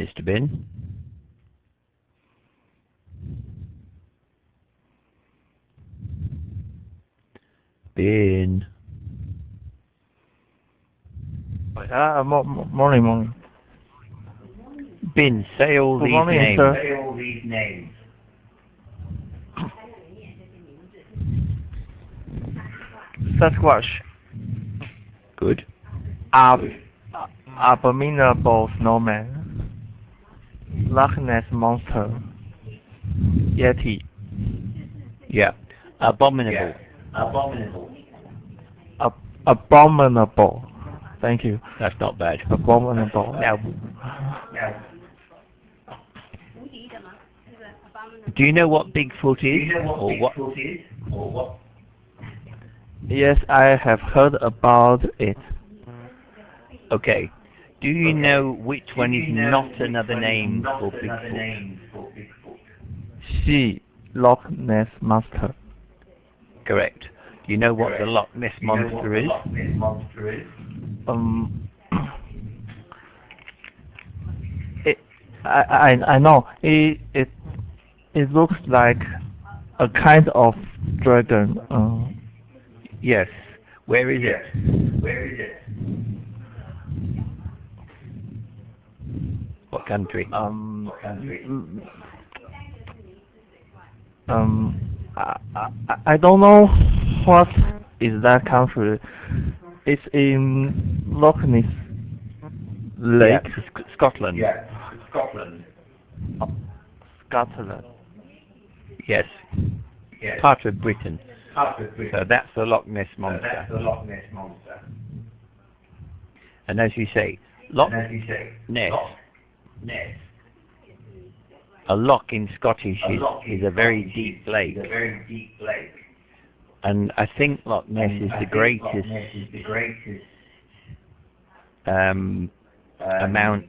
Mr. Bin. Bin. Morning. Bin, say all these morning, names. sir. Say all these names. Sasquatch. Good. Abominable snowman. Loch Ness monster. Yeti. Yeah. Abominable. Yeah. Abominable. Abominable. Thank you. That's not bad. Abominable. Now, Yeah. do you know what Bigfoot Do is? you know or what Bigfoot is? Or what? Yes, I have heard about it. Okay. Do you know which one is not another one is name not for another Bigfoot? name for Bigfoot? She, Loch Ness monster. Correct. Do you know what the Correct. Loch Ness Do you know what monster the is? Loch Ness monster is? I know. It looks like a kind of dragon. Yes. Where is Yes. it? Where is it? What country? What country? I don't know what is that country. It's in Loch Ness Lake, Yeah, Scotland. Yeah. Scotland. Scotland. Yes. Yes. Part of Britain. Part of Britain. So that's the Loch Ness So monster. that's the Loch Ness monster. And as you say, Loch And as you say, Ness, Loch Ness. a loch in Scottish A is, loch is in a very Scottish deep is lake. a very deep lake. And I think Loch Ness And is I the think greatest Loch Ness is the greatest amount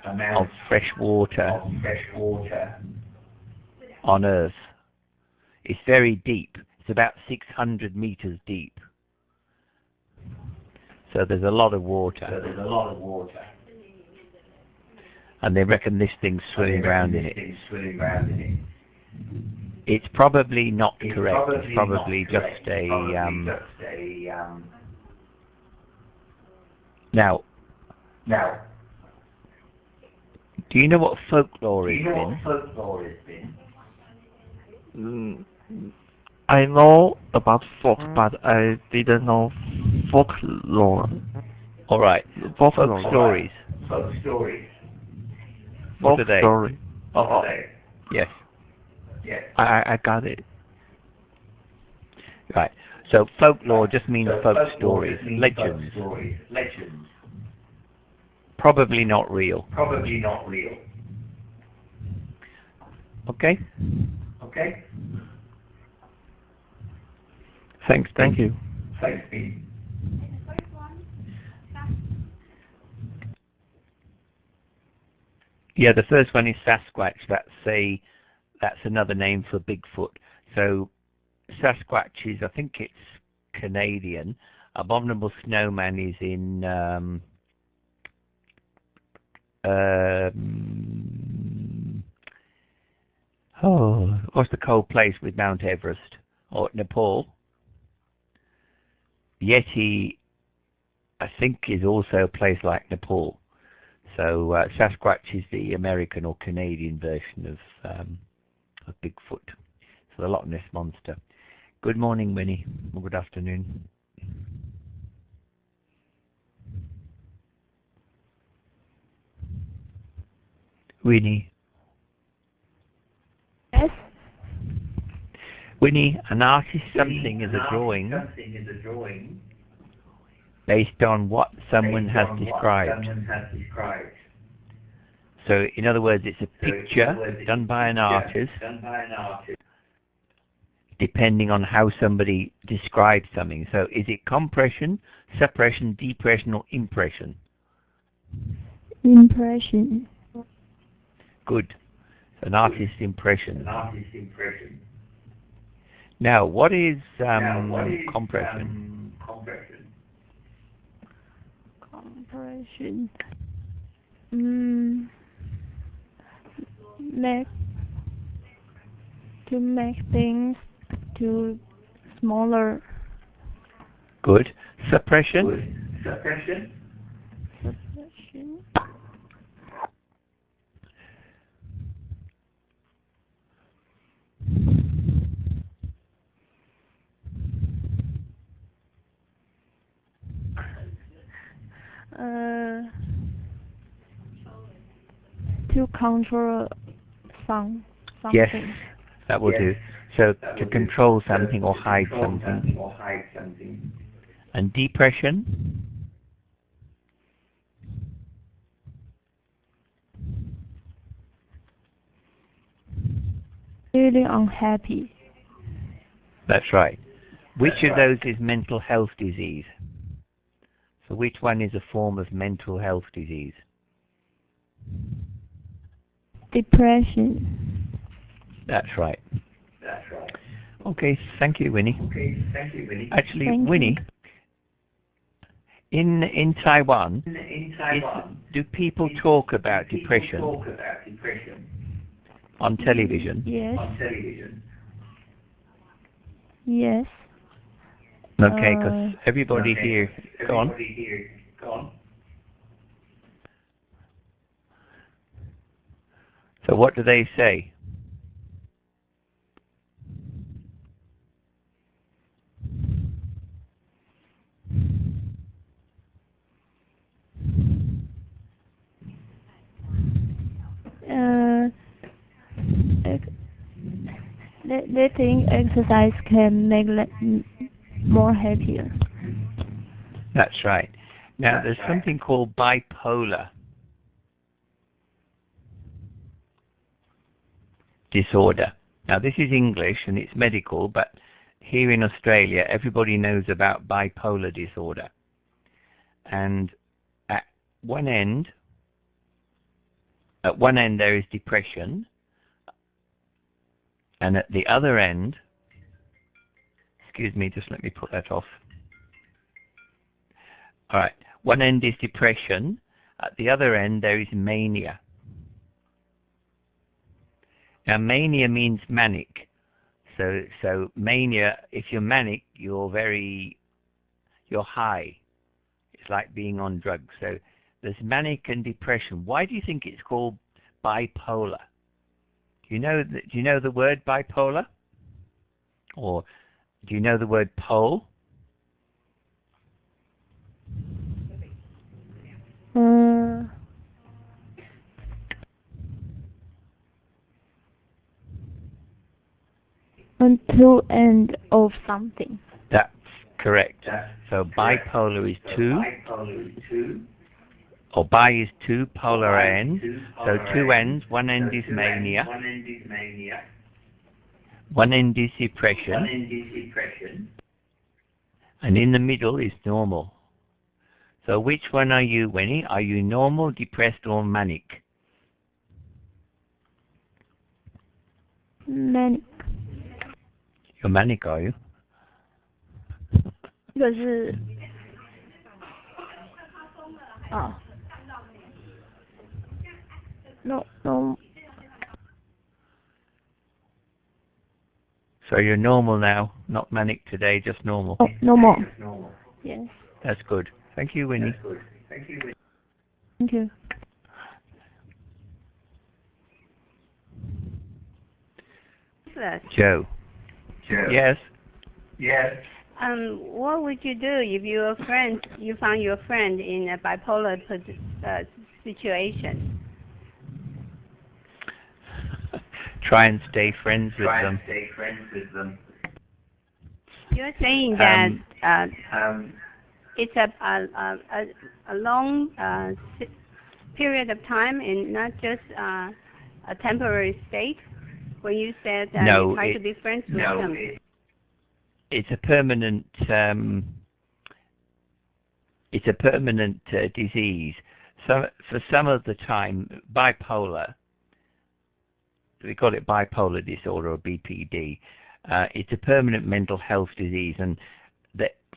of fresh water on Earth. It's very deep. It's about 600 meters deep. So there's a lot of water. And they reckon this thing's swimming around in it. It's probably not correct. It's probably just a... Now, do you know what folklore is, Finn? I know about folk, but I didn't know folklore. All right. Folk stories. Folk stories. What Folk are they? story. Oh, Yes. yes. I got it. Right. So folklore just means So folk folklore stories, just means legends. folk stories, legends. Probably not real. Probably not real. Okay? Okay? Thanks. Thank you. Thanks, Pete. Yeah, the first one is Sasquatch. That's another name for Bigfoot. So Sasquatch is, I think it's Canadian. Abominable Snowman is in what's the cold place with Mount Everest? Or Nepal. Yeti, I think, is also a place like Nepal. So Sasquatch is the American or Canadian version of Bigfoot. So the Loch Ness monster. Good morning, Winnie. Or good afternoon. Winnie. Yes. Winnie, an artist something is a drawing based on what someone has described. So in other words, it's a picture done by an artist depending on how somebody describes something. So is it compression, suppression, depression, or impression? Impression. Good. An artist's impression. Now, what is compression? Compression. make things to smaller. Good. Suppression? Suppression. Suppression. To control something. Yes, that will do. So to control something or hide Control something. or hide something. And depression? Feeling unhappy. That's right. Which of those is mental health disease? So which one is a form of mental health disease? Depression. That's right. That's right. Okay, thank you, Winnie. Okay, thank you, Winnie. Actually, Thank you. Winnie, in Taiwan, In Taiwan, do people talk about depression talk about depression on television? Yes. on television. Yes. Okay, because everybody Okay, here, go on. Everybody here, go on. So what do they say? They think exercise can make them more happier. That's right. Now, That's there's right. something called bipolar disorder. Now, this is English and it's medical, but here in Australia, everybody knows about bipolar disorder. And at one end there is depression, and at the other end, excuse me, just let me put that off. All right, one end is depression, at the other end there is mania. Now, mania means manic. So mania, if you're manic, you're high. It's like being on drugs. So there's manic and depression. Why do you think it's called bipolar? Do you know the word bipolar? Or do you know the word pole? On two end of something. That's correct. That's So correct. bipolar is two, Bipolar is two. or bi is two, polar Bi is end. two, So polar two end. ends, one end So is two mania, ends, one end is mania, one end is one depression, end is depression, and in the middle is normal. So which one are you, Winnie? Are you normal, depressed, or manic? Manic. You're manic, are you? 这个是no. So you're normal now, not manic today, just normal. Oh, no more. normal. Yes. That's good. Thank you, Winnie. That's good. Thank you. Thank you. Joe. Joe. Yes. Yes. What would you do if you found your friend in a bipolar situation? Try and stay friends with Try them. and stay friends with them. You're saying that Um, it's a long period of time and not just a temporary state? When you said No, you try to be friends with no, them. It's a permanent. It's a permanent disease. So for some of the time, bipolar. We call it bipolar disorder or BPD. It's a permanent mental health disease, and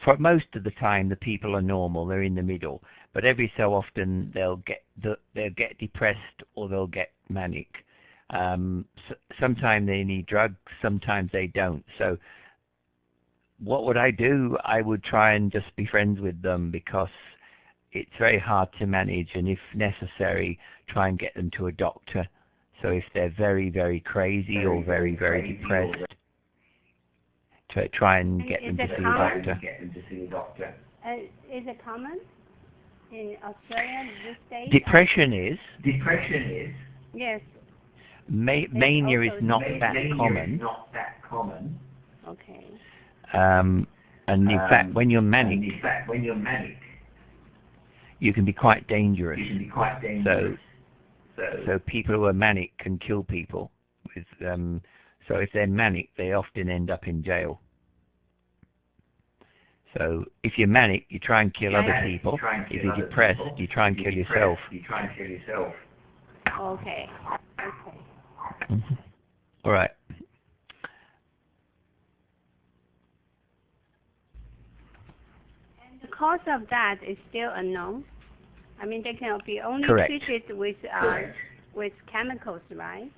for most of the time, the people are normal. They're in the middle, but every so often they'll get depressed or they'll get manic. Sometimes they need drugs, sometimes they don't. So what would I do? I would try and just be friends with them, because it's very hard to manage, and if necessary, try and get them to a doctor. So if they're very, very crazy or very, very depressed, to try and get them to see a doctor. Is it common in Australia these days? Depression is. Yes. Mania is not that common. Okay. And in fact, when you're manic, you can be quite dangerous. So people who are manic can kill people. So if they're manic, they often end up in jail. So if you're manic, you try and kill other people. If you're depressed, you try and kill yourself. Okay. Mhm. All right. And the cause of that is still unknown. I mean, they can be only Correct. treated with chemicals, right?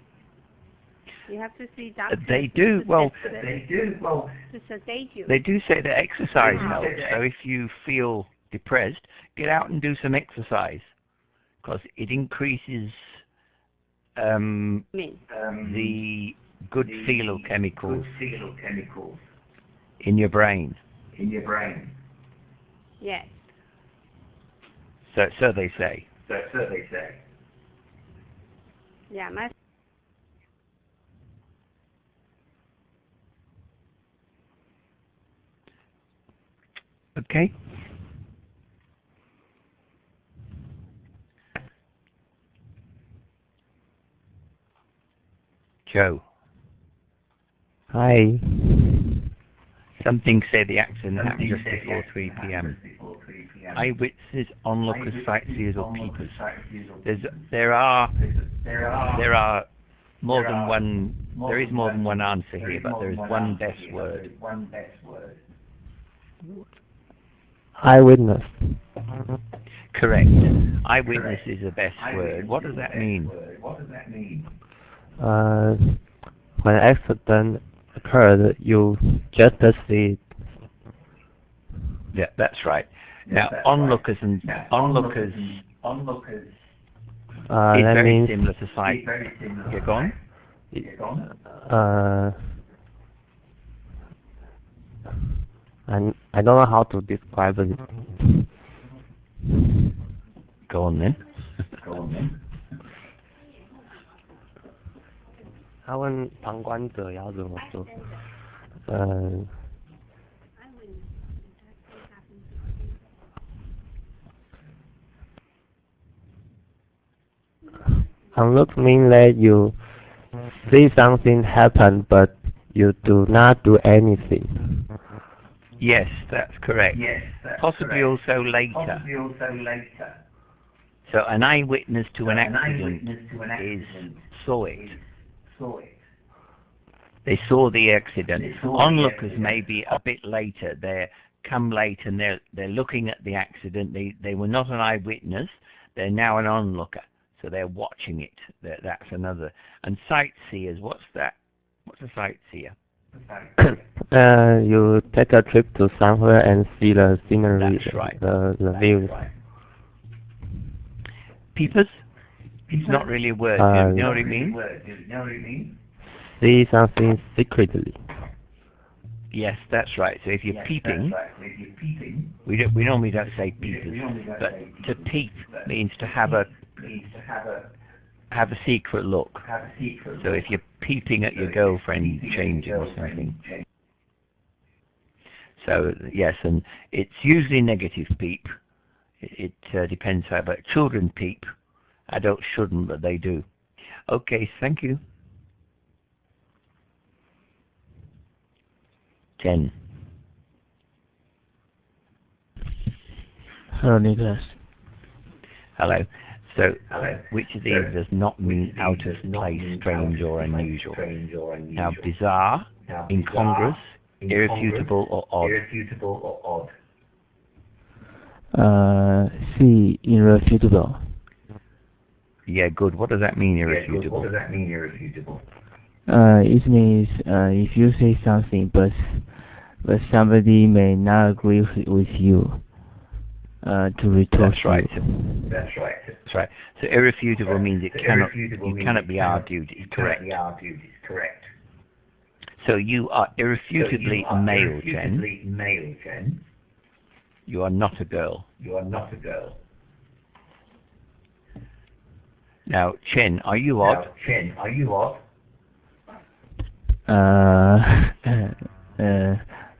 You have to see doctors. They do. Well, to sedate you. they do say that exercise helps. So if you feel depressed, get out and do some exercise, because it increases the good feel chemicals in your brain. Yes. So they say. Yeah. Okay. Joe. Hi. Something said the accident happened just before 3 p.m. Eyewitnesses, onlookers, sightseers, or peepers. There are more than one. There is more than one answer here, but there is one best word. Eyewitness. Correct. Eyewitness is the best word. What does that mean? When an accident occurred, you just see it. Yeah, that's right. Now, onlookers is That very means similar to sight. You're gone? I don't know how to describe it. Go on then. 他问旁观者要怎么做？Unlook means that you see something happen, but you do not do anything. Yes, that's correct. Possibly also later. So an eyewitness to an accident saw it. They saw the accident. Onlookers may be a bit later. They come late and they're looking at the accident. They were not an eyewitness. They're now an onlooker. So they're watching it. That's another. And sightseers, what's that? What's a sightseer? You take a trip to somewhere and see the scenery, That's right. the views. Peepers? It's not really a word. You know what I mean? See something secretly. Yes, that's right. So if you're peeping, we normally don't say peepers, but to peep means to have a secret look. So if you're peeping at your girlfriend changing or something. So yes, and it's usually negative peep. It depends how, but children peep. Adults shouldn't, but they do. Okay, thank you. 10. Hello, Nicholas. Hello. So, which of these does not mean out of place, strange, or unusual? Now, bizarre, incongruous, irrefutable, or odd? C, irrefutable. Yeah, good. What does that mean, irrefutable? What does that mean, irrefutable? It means if you say something, but somebody may not agree with you, to retort. That's right. That's right. That's right. So irrefutable means it cannot be argued. It's It correct. cannot be argued. It's correct. So you are irrefutably a male, Chen. Irrefutably male, Chen. You are not a girl. You are not a girl. Now, Chen, are you odd? Now, Chen, are you odd?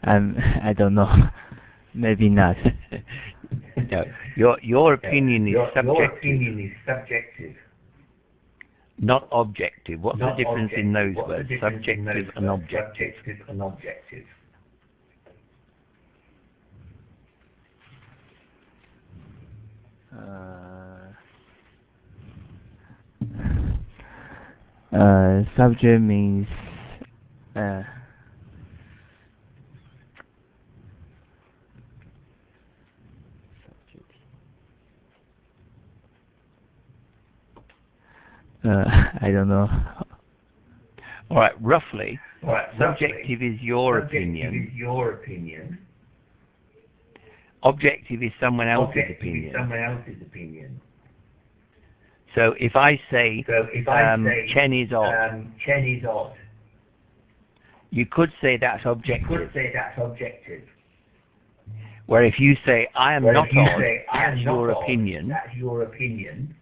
I don't know. Maybe not. No, your opinion is subjective. Your opinion is subjective. Not objective. What's Not the difference in those objective. What's the words? difference in Subjective those and words? objective. Subjective and objective. Subject means I don't know. All right, roughly, Right, subjective is your subjective opinion. is your opinion. Objective is someone else's Objective opinion. is someone else's opinion. So if I say, So if I say Chen is odd, Chen is odd, you could say that's you objective. could say that's objective. Where if you say, I am Whereas not if you odd, say, I am that's not your odd, opinion, that's your opinion.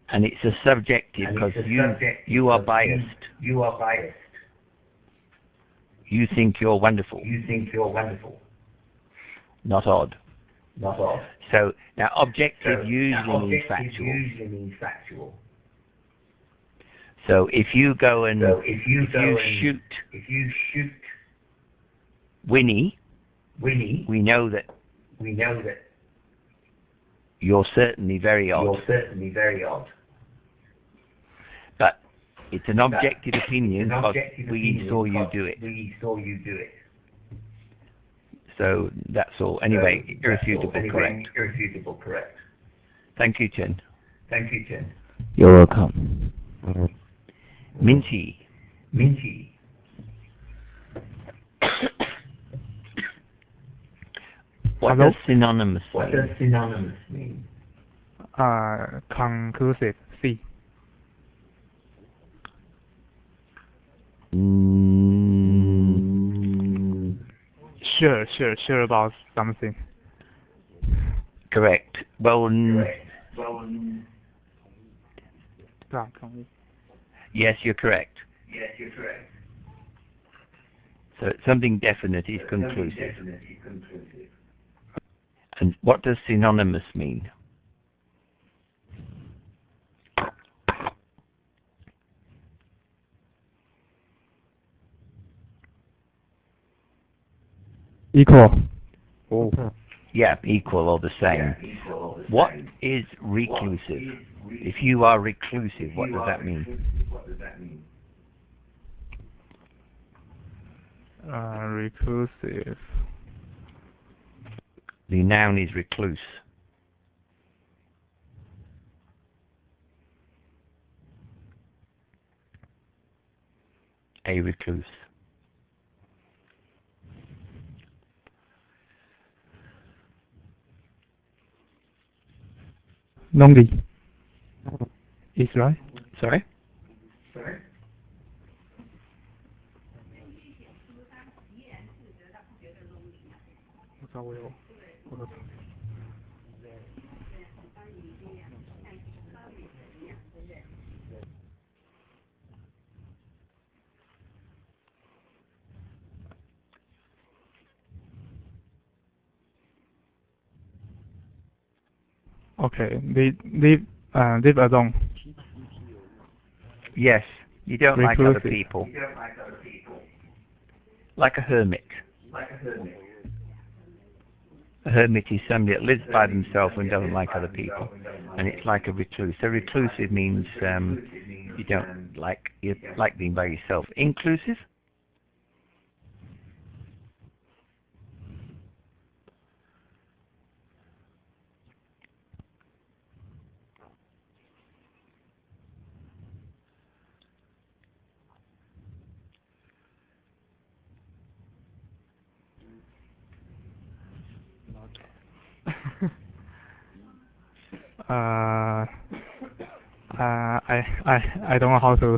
and it's a subjective And because it's a you subjective are because biased. You are biased. You think you're wonderful, You think you're wonderful, not odd. not odd. So now objective So, usually means objective factual. usually means factual. So if you go and So if you shoot Winnie, Winnie, we know that you're certainly very odd. you're certainly very odd. But it's an objective It's opinion an because objective we opinion saw you because do it. We saw you do it. So that's all. Anyway, So, irrefutable, anyway, correct. Irrefutable, correct. Thank you, Chen. Thank you, Chen. You're welcome. Minty. Minty. What Hello? does synonymous What mean? does synonymous mean? Conclusive, C. Sure about something. Correct. Well, Correct. Well, yes, you're correct. yes, you're correct. So something definite is Something conclusive. definitely conclusive. And what does synonymous mean? Equal. Oh. Yeah, equal or the same. Yeah, equal or the What same. is What reclusive? is If you are reclusive, what you does are that mean? reclusive, what does that mean? Reclusive. The noun is recluse. A recluse. Lonely. Is right? Sorry? Sorry? Okay. Live alone. Yes, you don't like other Reclusive. people. You don't like other people. Like a hermit. Like a hermit. A hermit is somebody that lives by themselves and doesn't like other people. And it's like a recluse. So reclusive means you don't like, you like being by yourself. Inclusive? I don't know how to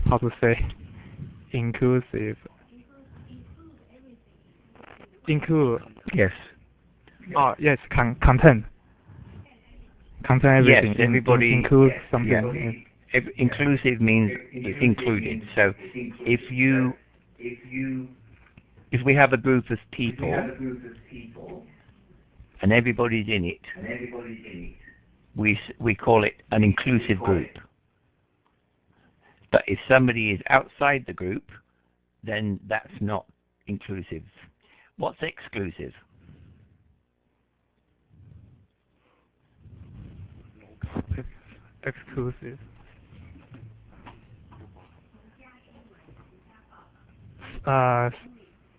how to say inclusive. Include. Yes. Oh yes, content. Content everything. Yes, everybody. Include Yeah. something. Inclusive means it's included. So if we have a group of people and everybody's in it, we call it an inclusive group. But if somebody is outside the group, then that's not inclusive. What's exclusive? Exclusive.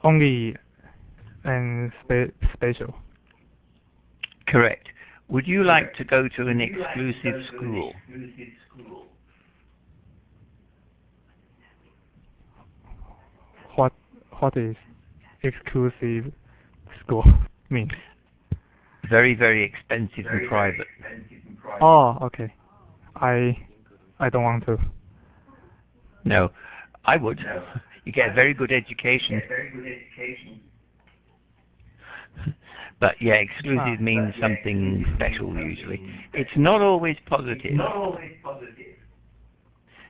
Only and special. Correct. Would you like to go to an exclusive school? What is exclusive school mean? Very, very expensive and private. Oh, okay. I don't want to. No, I would. You get a very good education. But yeah, exclusive means something special usually. It's not always positive.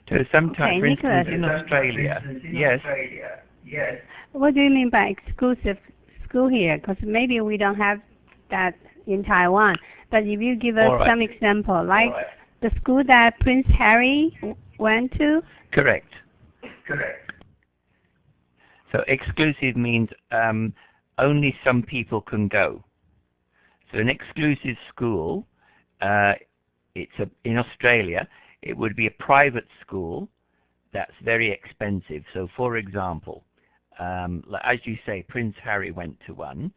So sometimes, for instance, in Australia, yes. What do you mean by exclusive school here? Because maybe we don't have that in Taiwan. But if you give us some example, like the school that Prince Harry went to? Correct. So exclusive means only some people can go. So an exclusive school, in Australia, it would be a private school that's very expensive. So for example, as you say, Prince Harry went to one.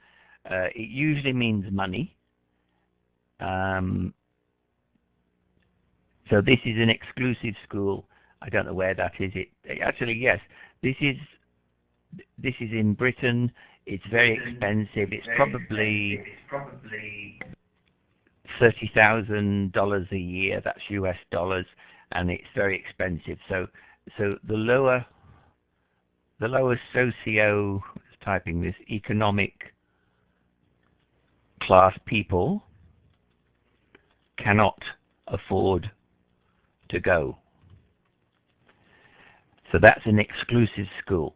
It usually means money. So this is an exclusive school. I don't know where that is. Actually, yes, this is in Britain. It's very expensive. It's probably $30,000 a year. That's US dollars, and it's very expensive. So the lower socio, typing this, economic class people cannot afford to go. So that's an exclusive school.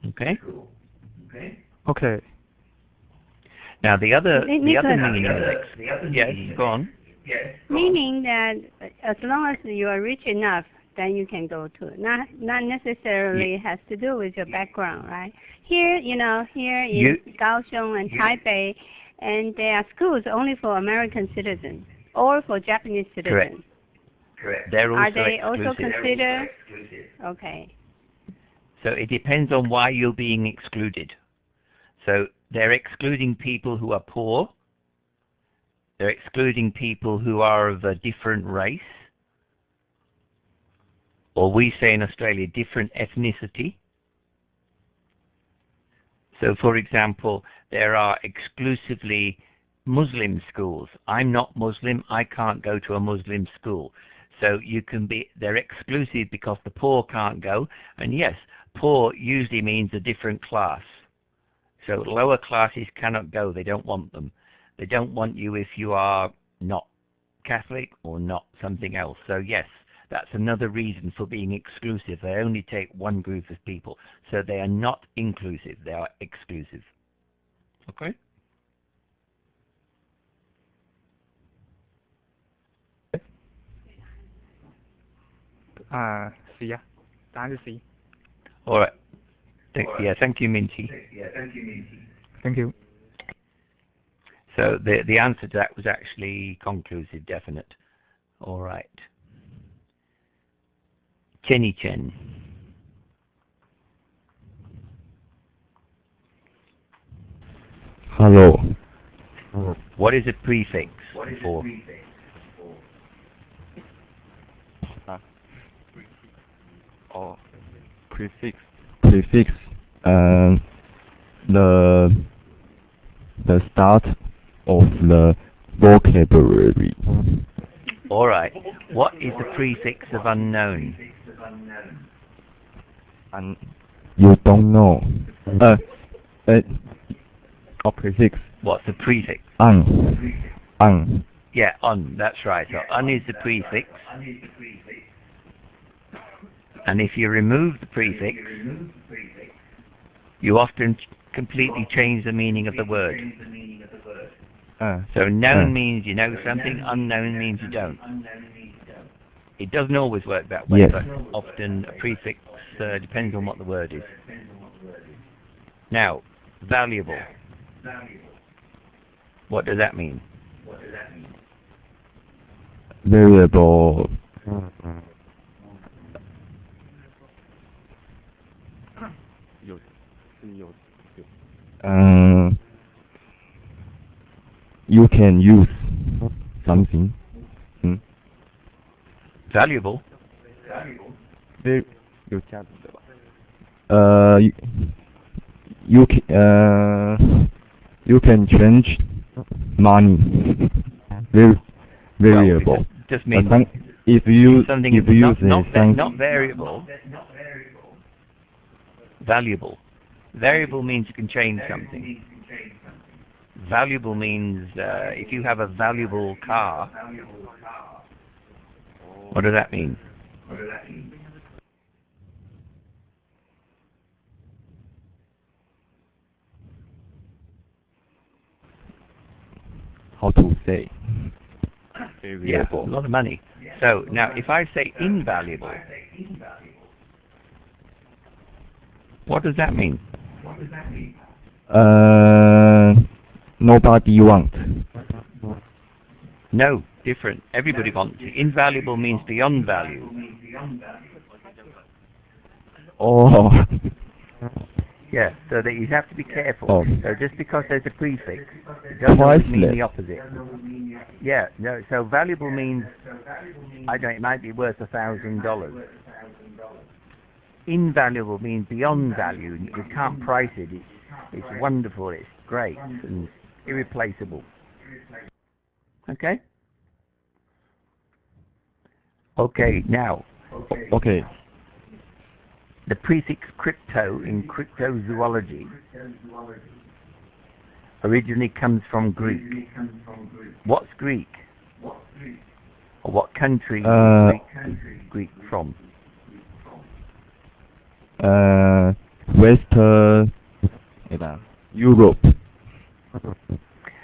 Okay? Okay. Now the other meaning of yes, go on. Meaning that as long as you are rich enough, then you can go to. Not necessarily has to do with your background, right? Here in Kaohsiung and Taipei, and there are schools only for American citizens or for Japanese citizens. Correct. They're also Are they exclusive. also considered? Okay. So it depends on why you're being excluded. So they're excluding people who are poor. They're excluding people who are of a different race. Or we say in Australia, different ethnicity. So for example, there are exclusively Muslim schools. I'm not Muslim, I can't go to a Muslim school. So they're exclusive because the poor can't go. And yes, poor usually means a different class. So lower classes cannot go, they don't want them. They don't want you if you are not Catholic or not something else. So yes, that's another reason for being exclusive. They only take one group of people. So they are not inclusive, they are exclusive. Okay? C 啊，答案是 C。 All right. Thank you, Minty. Thank you. So the answer to that was actually conclusive, definite. All right. Chenny Chen. Hello. What is a prefix for? Oh, prefix. the start of the vocabulary. All right. What is the prefix of unknown? And you don't know. Prefix. What's the prefix? Un. Yeah, un. That's right. So un is the prefix. And if you remove the prefix, you often completely change the meaning of the word. So known means you know something, unknown means you don't. It doesn't always work that way, Yes. but often a prefix depends on what the word is. Now, valuable. What does that mean? Variable. You can use something. Valuable? You can change money. Variable. Well, it just means if you something if you not variable. Valuable. Variable means you can change something. Valuable means if you have a valuable car. What does that mean? How to say? Yeah, a lot of money. So now if I say invaluable, what does that mean? Nobody wants. No, different. Everybody wants it. Invaluable means beyond value. Oh. Yeah, so that you have to be careful. Oh. So just because there's a prefix, it doesn't always mean Priceless. the opposite. Yeah, no, so valuable means, I don't know, it might be worth $1,000. Invaluable means beyond value. You can't price it. It's wonderful, it's great, and irreplaceable. Okay? Okay, now, Okay. the prefix crypto in cryptozoology originally comes from Greek. What's Greek? Or what country is Greek from? Western Europe.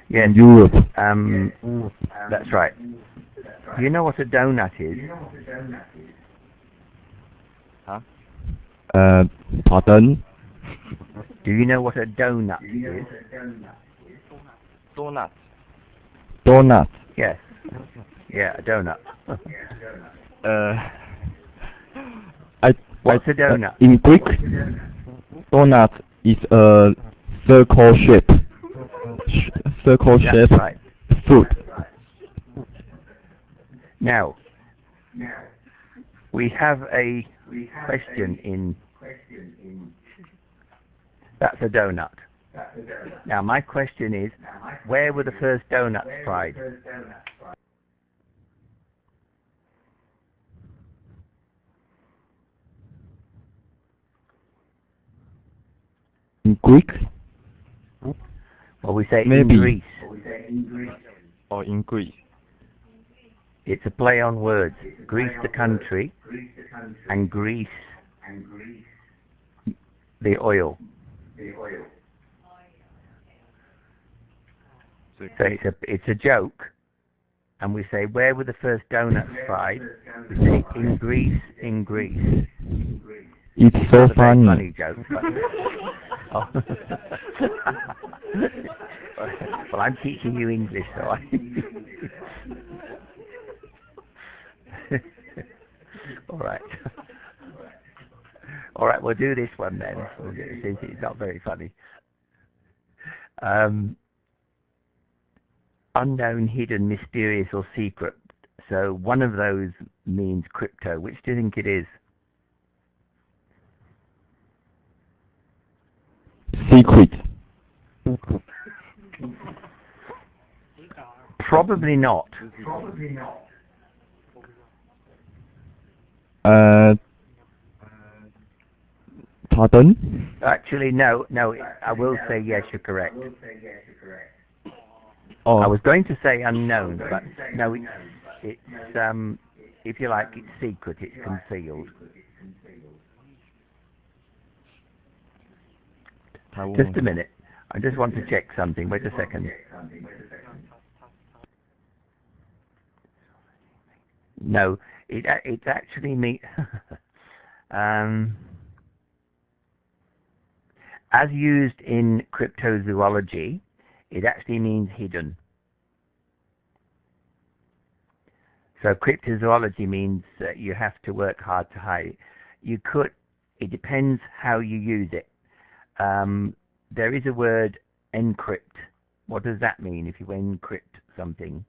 Yes, Europe. that's right. Do you know what a donut is? Pardon? Do you know what a donut is? Donut. Yes. Yeah, a donut. What's a donut? In Greek, donut is a circle shape. That's right. Food. Now, we have a question in. That's a donut. Now, my question is, where were the first donuts fried? In Greek Well, we say Maybe. in Greece. or in Greece? It's a play on words. Greece, the country, and Greece, the oil. So it's a joke, and we say, where were the first donuts fried? We say, in Greece, in Greece. It's so Not a very funny. funny joke. But oh. Well, I'm teaching you English, so I... All right. All right, we'll do this one then, since it's not very funny. Unknown, hidden, mysterious, or secret. So one of those means crypto. Which do you think it is? Secret. Probably not. Pardon? Actually, no. I will say yes, you're correct. Oh. I was going to say unknown, but no, it's if you like, it's secret, it's concealed. Just a minute. I just want to check something. Wait a second. No, it actually means as used in cryptozoology, it actually means hidden. So cryptozoology means that you have to work hard to hide it. You could. It depends how you use it. There is a word, encrypt. What does that mean if you encrypt something?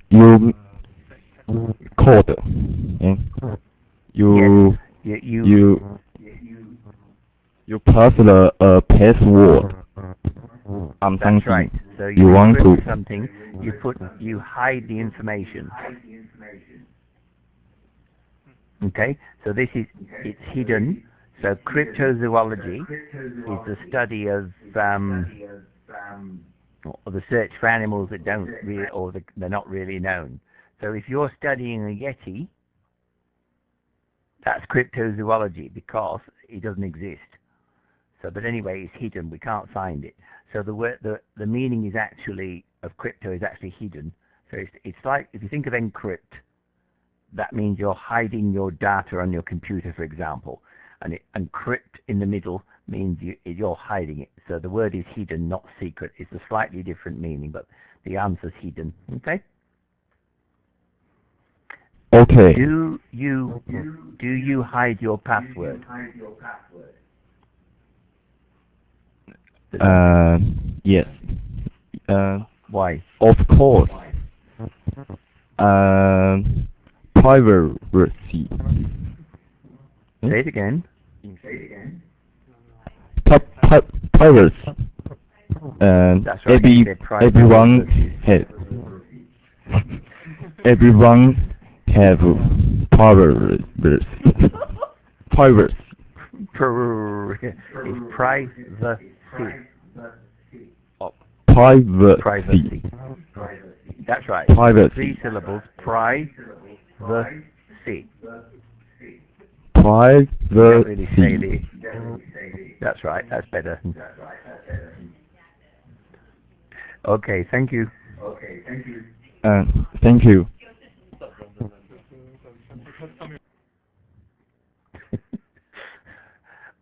You code. You Yes. you pass the password on That's something. right. So You want encrypt to something, you hide the information. Okay, so it's hidden. So cryptozoology is the study of or the search for animals that don't really, or they're not really known. So if you're studying a yeti, that's cryptozoology because it doesn't exist. So, but anyway, it's hidden. We can't find it. So the meaning is actually of crypto is actually hidden. So it's like if you think of encrypt, that means you're hiding your data on your computer, for example, and encrypt in the middle means you're hiding it. So the word is hidden, not secret. It's a slightly different meaning, but the answer's hidden. Okay. Okay. Do you hide your password? Yes. Why? Of course. Privacy. Say it again. Privacy. That's right. Everyone has. Everyone have privacy. Privacy. It's privacy. Privacy. That's right. Privacy. 3 syllables. Privacy. Privacy. Don't really say the. That's right. That's better. Okay. Thank you. Thank you.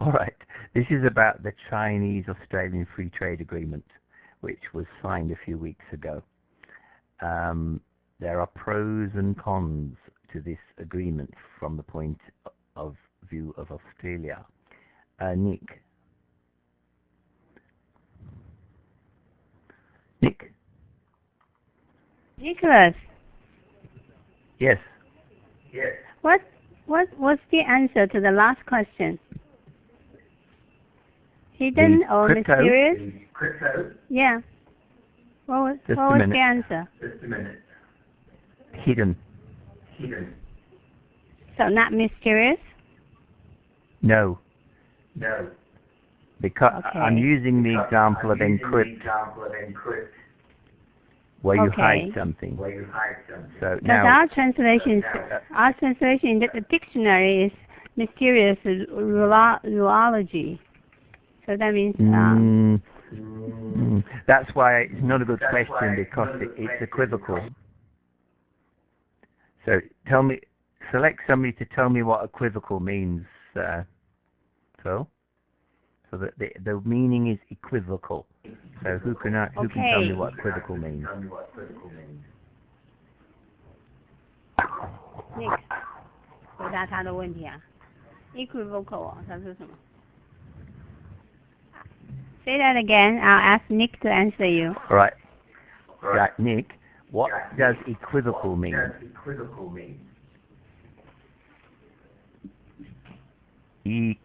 All right. This is about the Chinese-Australian Free Trade Agreement, which was signed a few weeks ago. There are pros and cons to this agreement from the point of view of Australia. Nick. Nicholas, Yes. what was the answer to the last question? Hidden or crypto? mysterious? Crypto? Yeah. What Just a was minute. the answer? Just a minute. Hidden. So not mysterious? No. Because Okay. I'm using the example of encrypt, where you hide something. So Because now, our translation in the dictionary is mysterious zoology. So that means that's why it's not a good question because it's equivocal. So select somebody to tell me what equivocal means. So the meaning is equivocal. So who can tell me what equivocal means? Nick, 回答他的问题啊。Equivocal 啊，它是什么？ Say that again. I'll ask Nick to answer you. All right. Right, Nick, what does equivocal mean? E-Q-U-I-V-O-C-A-L.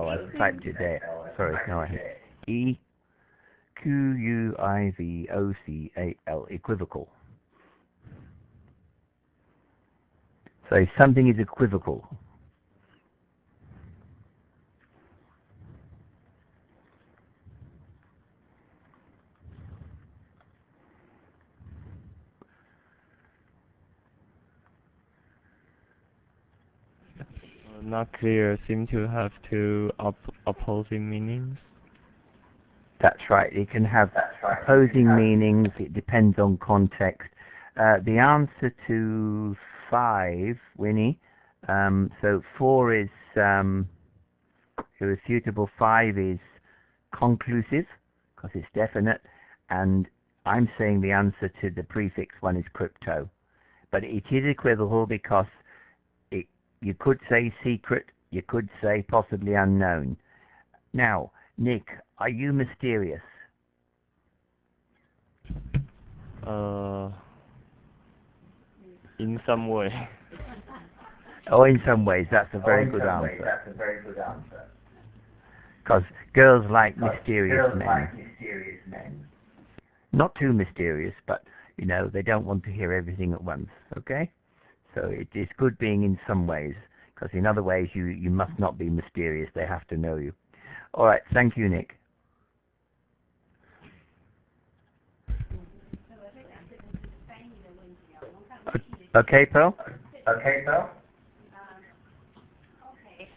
I've typed it there. Sorry, no, I haven't. E-Q-U-I-V-O-C-A-L. Equivocal. So if something is equivocal, Not clear. Seem to have two opposing meanings. that's right. It can have opposing meanings. It depends on context. The answer to 5, Winnie. So 4 is irrefutable. 5 is conclusive because it's definite, and I'm saying the answer to the prefix one is crypto. But it is equivocal because you could say secret, you could say possibly unknown. Now, Nick, are you mysterious? In some way. Oh, in some ways, that's a very good answer. Because girls like mysterious men. Not too mysterious, but, you know, they don't want to hear everything at once, okay? So it is good being in some ways, because in other ways you must not be mysterious. They have to know you. All right, thank you, Nick. Okay, Pearl?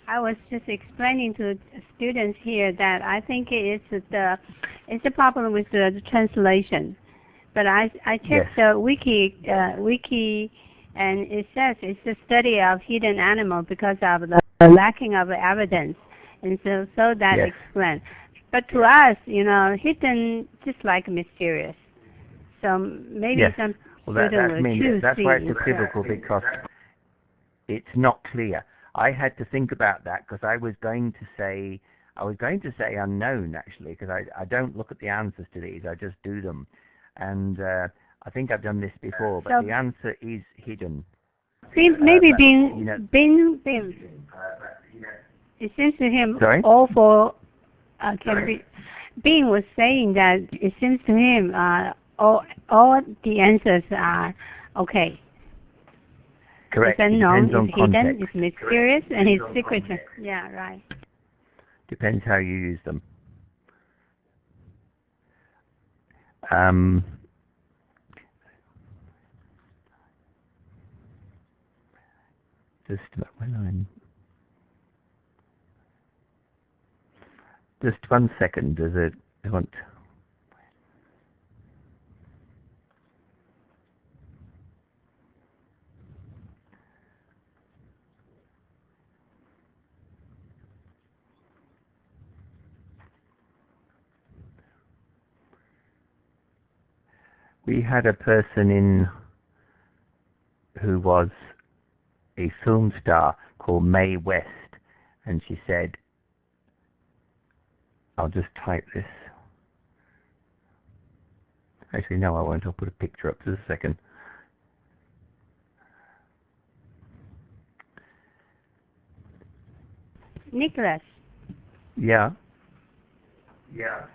I was just explaining to students here that I think it's a problem with the translation. But I checked the wiki, and it says it's a study of hidden animal because of the lacking of evidence, and so that explains. But to us, you know, hidden just like mysterious. So maybe some students will choose that's why it's equivocal, because it's not clear. I had to think about that because I was going to say unknown actually, because I don't look at the answers to these. I just do them, and I think I've done this before, but the answer is hidden. Maybe Bing. It seems to him all for Bing was saying that it seems to him all the answers are okay. Correct. It's unknown, Depends on it's hidden, context. it's mysterious, and it's secret. Yeah, right. Depends how you use them. Just 1 second. Does it want? We had a person in who was a film star called Mae West, and she said, I'll just type this. Actually, no, I won't. I'll put a picture up. Just a second. Nicholas. Yeah.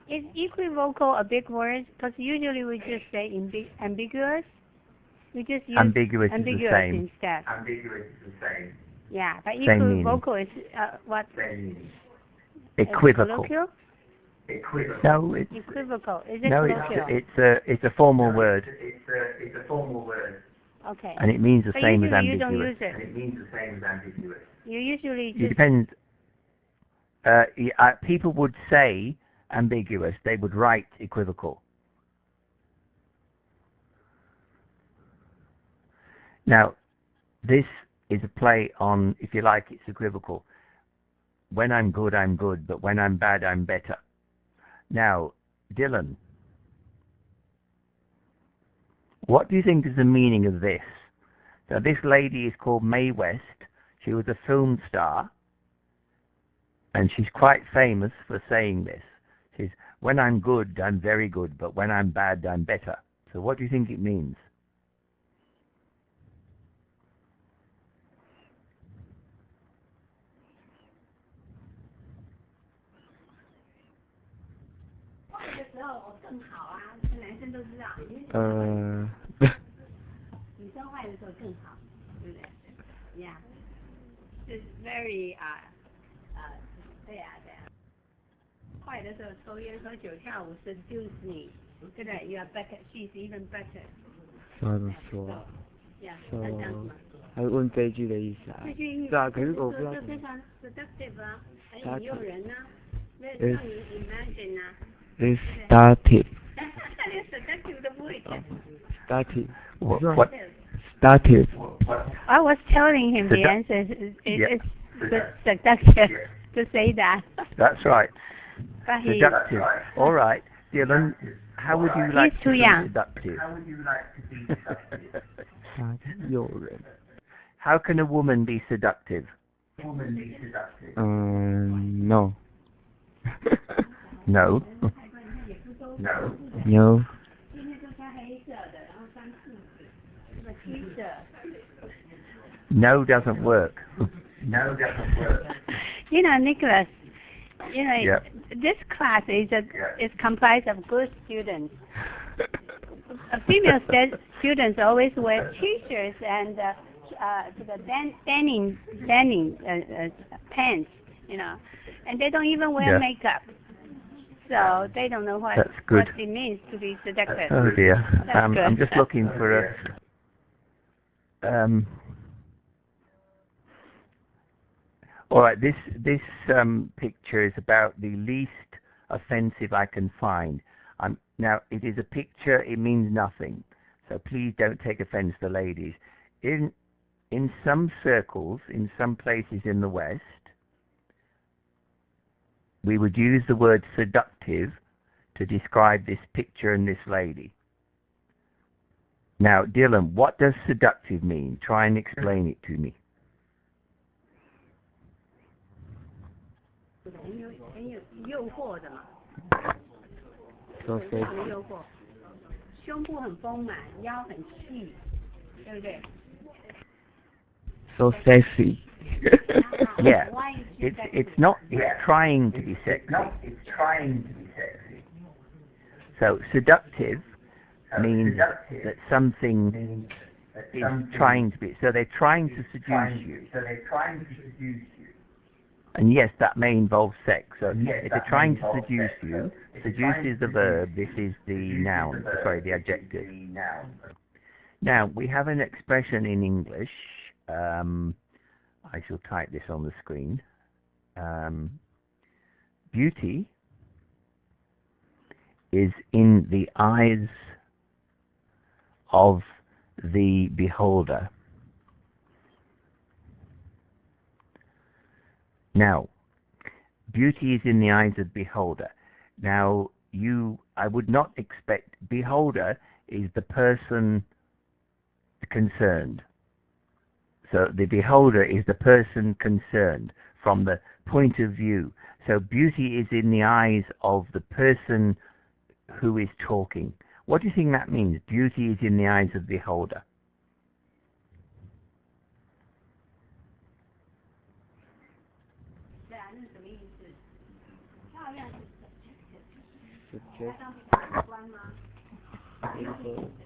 Is equivocal a big word? Because usually we just say ambiguous. We just use ambiguous is the same. Instead. Ambiguous is the same. Yeah, but Same equivocal is what? Equivocal. Colloquial? No, it's equivocal. Is it no, colloquial? it's a formal word. It's a formal word. Okay. And it means the same as usually ambiguous. You don't use And it. it means the same as ambiguous. You usually It just depends. People would say ambiguous. They would write equivocal. Now, this is a play on, if you like, it's equivocal. When I'm good, but when I'm bad, I'm better. Now, Dylan, what do you think is the meaning of this? So this lady is called Mae West. She was a film star. And she's quite famous for saying this. She's, when I'm good, I'm very good, but when I'm bad, I'm better. So what do you think it means? Yeah. It's very 对呀对呀。坏的时候抽烟喝酒跳舞 seduce 你，对不对 ？You are better. She's even better. 说 Yeah. 说这样子嘛。还问这一句的意思啊？这句对啊，可是我不知道这非常 seductive 啊，很引诱人啊，那 Yes. 让你 imagine 啊。It's started. 连 seductive 都不会讲。Started. What? Started. I was telling him the answer. Yeah. It's seductive to say that. That's right. But he, Seductive. All right. Dylan, how would you like too to be young. seductive? How would you like to be seductive? 诱人。 How can a woman be seductive? Woman be seductive. No. No. No. No. 今天都穿黑色的，然后穿裤子，什么 T 恤。 No doesn't work. No doesn't work. You know, Nicholas. You know, Yeah. this class is comprised of good students. Female students always wear T-shirts and denim pants, you know, and they don't even wear Yeah. makeup. So they don't know what That's good. it means to be seductive. Oh dear. That's I'm good. just looking for a. All right. This picture is about the least offensive I can find. Now it is a picture. It means nothing. So please don't take offense, the ladies. In some circles, in some places in the West, we would use the word seductive to describe this picture and this lady. Now, Dylan, what does seductive mean? Try and explain it to me. 很有诱惑的嘛， So 非常的诱惑，胸部很丰满，腰很细，对不对？ so sexy. Yeah, Why is she it's not. It's trying to be sexy. No, it's trying to be sexy. So seductive means Seductive that something means that is something trying to be. So they're trying to seduce trying- you. So they're trying to seduce you. And yes, that may involve sex. So Yes, if that they're trying may to involve seduce sex. you, So if seduce trying is the to verb, seduce this is the Seduce is noun, verb, sorry, the this is adjective. the noun. Now, we have an expression in English. I shall type this on the screen. Beauty is in the eyes of the beholder. Now, beauty is in the eyes of the beholder. Now, I would not expect, beholder is the person concerned. So the beholder is the person concerned from the point of view. So beauty is in the eyes of the person who is talking. What do you think that means? Beauty is in the eyes of the beholder.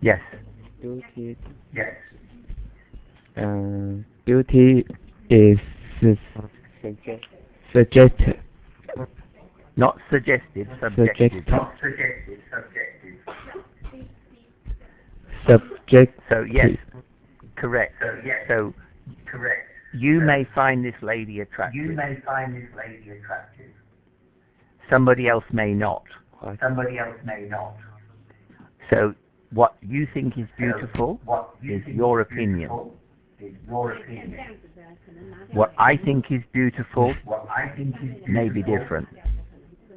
Yes. Beauty. Yes. Beauty is suggested. Not suggestive, subjective. Not subjective, subjective. Subject. So yes, correct. So yes, So correct. you may find this lady attractive. You may find this lady attractive. Somebody else may not. Somebody else may not. So what you think is beautiful What you is think your is opinion. beautiful is your opinion. What I think is beautiful What I think is may be beautiful different.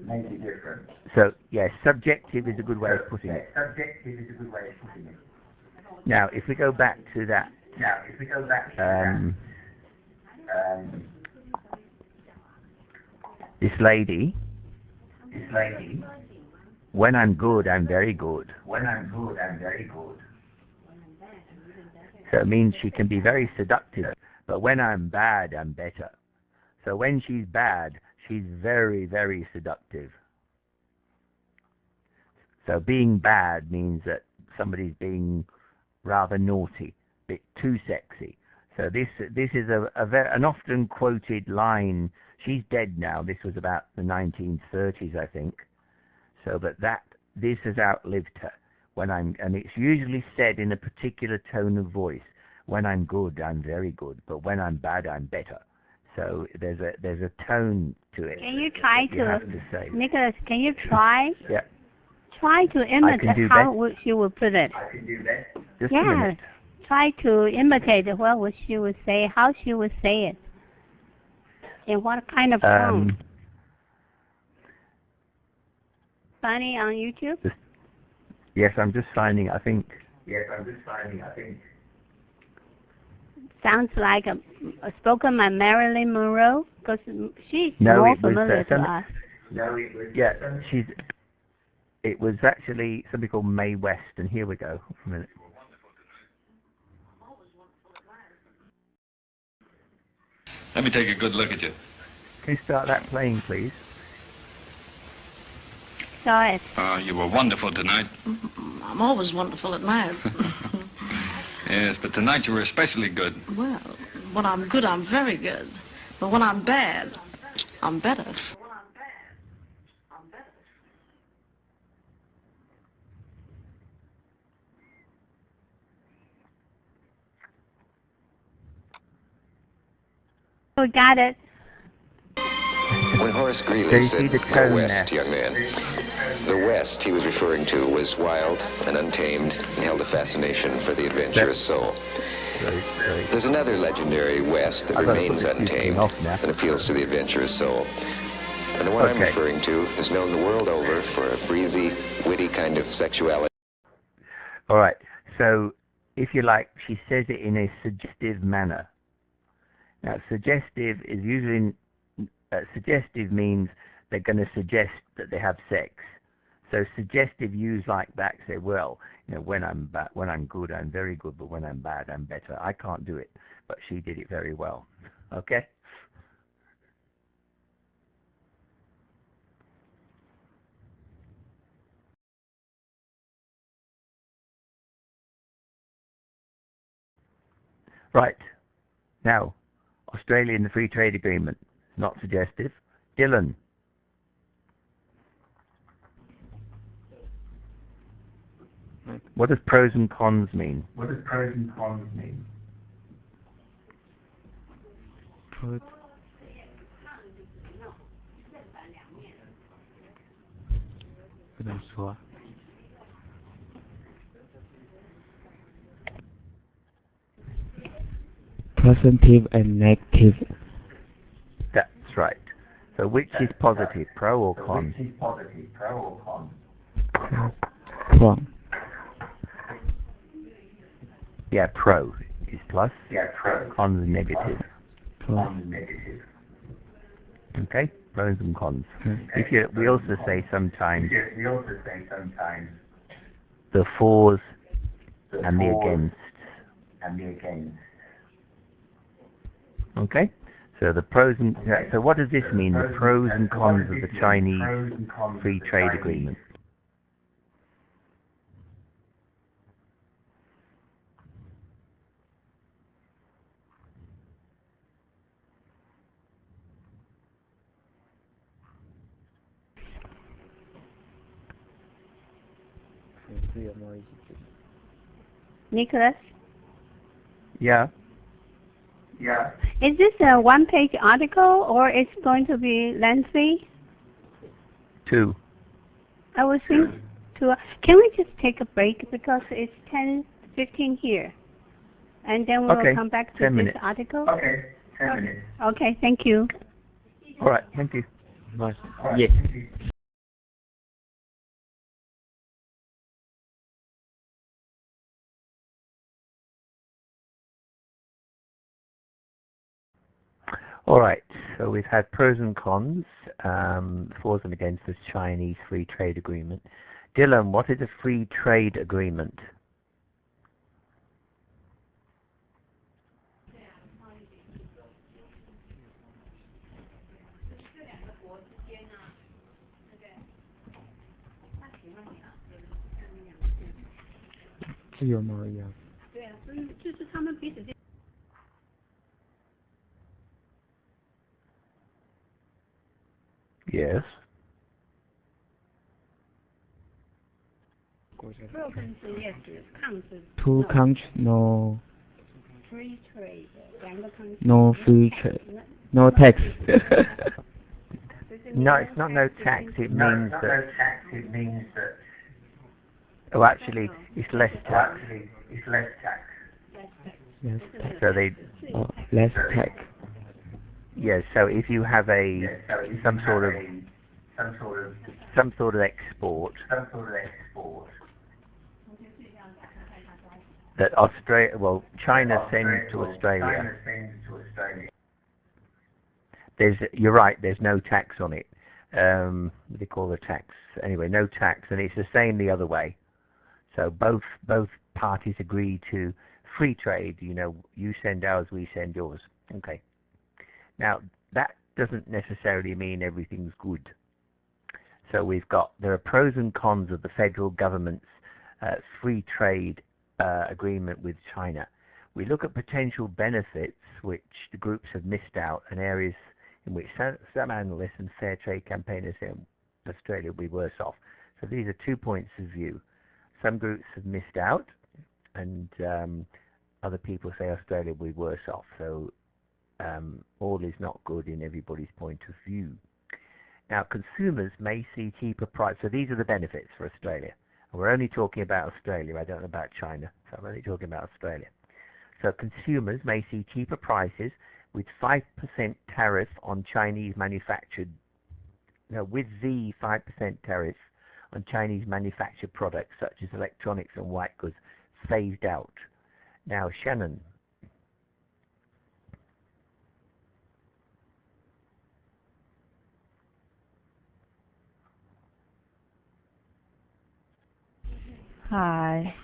may be different. So yes, subjective is a good way of putting it. Subjective is a good way of putting it. Now, if we go back to that, Now, if we go back to that, This lady, when I'm good, I'm very good. When I'm good, I'm very good. So it means she can be very seductive, but when I'm bad, I'm better. So when she's bad, she's very, very seductive. So being bad means that somebody's being rather naughty, a bit too sexy. So this is an often quoted line. She's dead now. This was about the 1930s, I think. So but this has outlived her. And it's usually said in a particular tone of voice. When I'm good, I'm very good, but when I'm bad, I'm better. So there's a tone to it. Can you try you have to say. Nicholas? Can you try? Yeah. Try to imitate how she would put it. I can do that. Just a Yeah. minute. Try to imitate what she would say, how she would say it, in what kind of tone. Funny on YouTube? Yes, I'm just finding. I think. Sounds like a spoken by Marilyn Monroe, because she's No, more it was, familiar to us. No, it was. Yeah, it was actually somebody called Mae West, and here we go. A minute. Let me take a good look at you. Can you start that playing, please? Sorry. You were wonderful tonight. I'm always wonderful at night. Yes, but tonight you were especially good. Well, when I'm good, I'm very good. But when I'm bad, I'm better. We got it. When Horace Greeley They said, see the "Go tone west, there. young man," the West he was referring to was wild and untamed and held a fascination for the adventurous soul. Very. There's another legendary West that I've got to remains put this untamed off now. and appeals to the adventurous soul. And the one I'm Okay. referring to is known the world over for a breezy, witty kind of sexuality. All right. So, if you like, she says it in a suggestive manner. Now, suggestive is usually suggestive means they're going to suggest that they have sex. So suggestive use like that, say, well, when I'm good, I'm very good, but when I'm bad, I'm better. I can't do it, but she did it very well. Okay? Right. Now, Australia and the Free Trade Agreement. Not suggestive. Dylan. What does pros and cons mean? Put. Positive and negative. That's right. So which is positive, pro or con? From. Yeah, pro is plus. Cons is negative. From. Okay, pros and cons. We also say sometimes the fors and the against. Okay, so the pros and so what does this mean? The pros and cons of the Chinese Free Trade Agreement. Nicholas? Yeah. Is this a one-page article or it's going to be lengthy? 2. I was thinking can we just take a break because it's 10:15 here, and then we'll Okay, come back to 10 this minutes. article? 10 minutes. Okay, thank you. All right, thank you. Yes. All right. So we've had pros and cons, fors and against this Chinese free trade agreement. Dylan, what is a free trade agreement? Yes. Two countries, no free trade. no free trade, no tax. No, it's not no tax. It means that. Oh, actually, it's less tax. Yes, So they. less tax. Yes. So if you have some sort of export that China sends to Australia. You're right. There's no tax on it. What do they call the tax? Anyway, no tax, and it's the same the other way. So both parties agree to free trade. You know, you send ours, we send yours. Okay. Now that doesn't necessarily mean everything's good. So there are pros and cons of the federal government's free trade agreement with China. We look at potential benefits which the groups have missed out, and areas in which some analysts and fair trade campaigners say Australia will be worse off. So these are 2 points of view. Some groups have missed out, and other people say Australia will be worse off. So all is not good in everybody's point of view. Now, consumers may see cheaper price. So these are the benefits for Australia. And we're only talking about Australia. I don't know about China. So I'm only talking about Australia. So consumers may see cheaper prices with 5% tariff on Chinese manufactured. With the 5% tariff on Chinese manufactured products such as electronics and white goods phased out. Now, Shannon. Hi.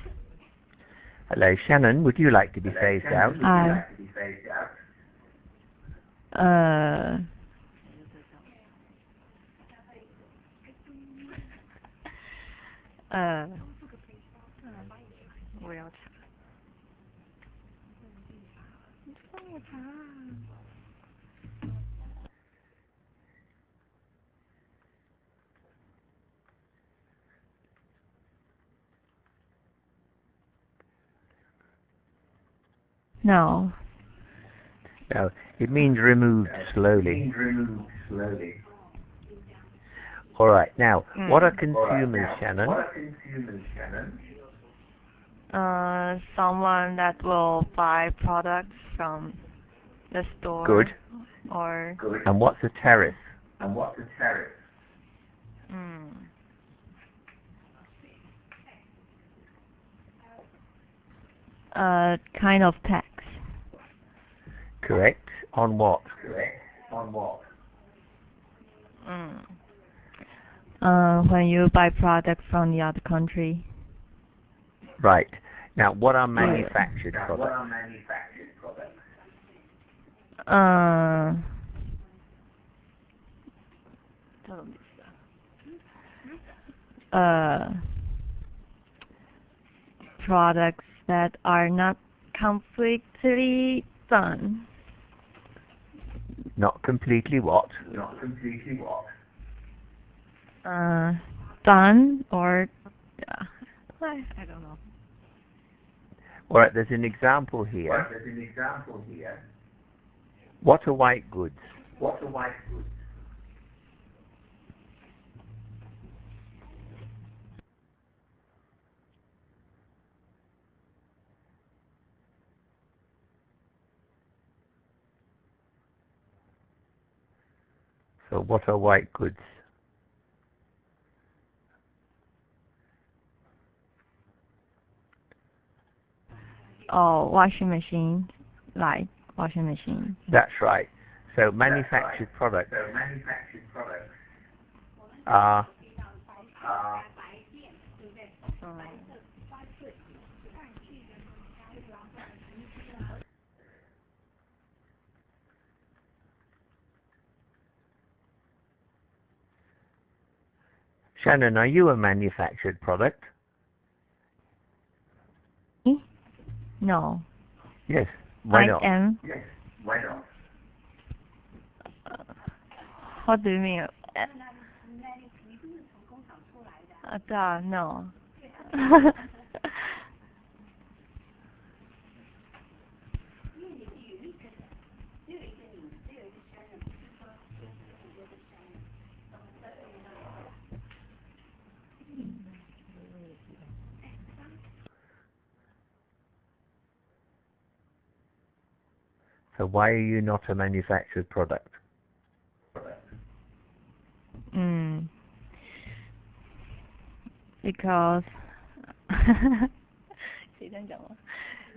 Hello, Shannon. Would you like to be phased out? Hi. No. No, it means removed slowly. All right. Now, what are consumers, Shannon? Someone that will buy products from the store. Good. Or. And what's a tariff? Kind of tax. Correct. On what? When you buy products from the other country. Right. Now, what are manufactured products? Products that are not completely done. Not completely what? Done or I don't know. All right, there's an example here. What are white goods? So what are white goods? Oh, washing machine, like washing machine. That's right. So manufactured products are Shannon, are you a manufactured product? No. Yes. Why I not? am. Yes. Why not? What do you mean? No. So why are you not a manufactured product?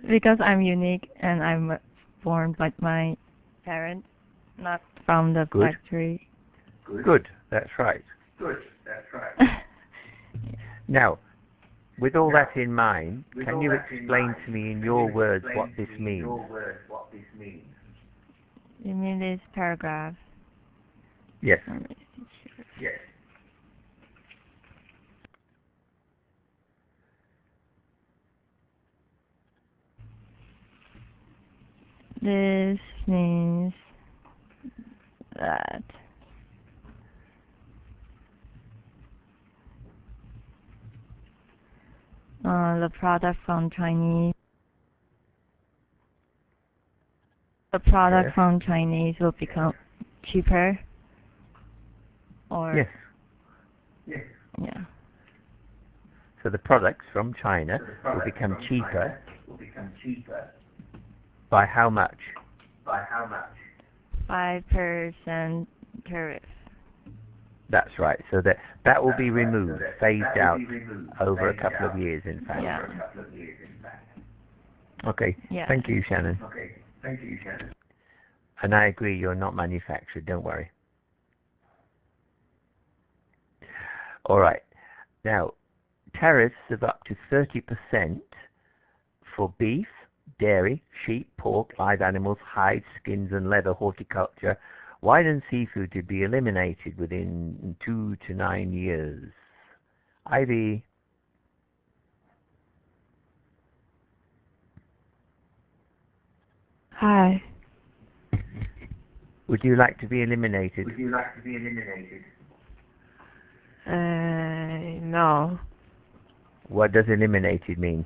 Because I'm unique and I'm born by my parents, not from the Good. factory. Good. That's right. Good. That's right. Now, with all that in mind, can you explain to me in your words what this means? You mean this paragraph? Yes. Yes. This means that the product from Chinese will become cheaper, or Yes. Yes. yeah. So the products from China will become cheaper. By how much? 5% tariff. That's right. So that will be removed, phased out over a couple of years, in fact. Yeah. Okay. Yeah. Thank you, Shannon. Okay. Thank you, Shannon. And I agree, you're not manufactured. Don't worry. All right. Now, tariffs of up to 30% for beef, dairy, sheep, pork, live animals, hides, skins and leather, horticulture, wine and seafood to be eliminated within 2 to 9 years. Ivy. Hi. Would you like to be eliminated? No. What does eliminated mean?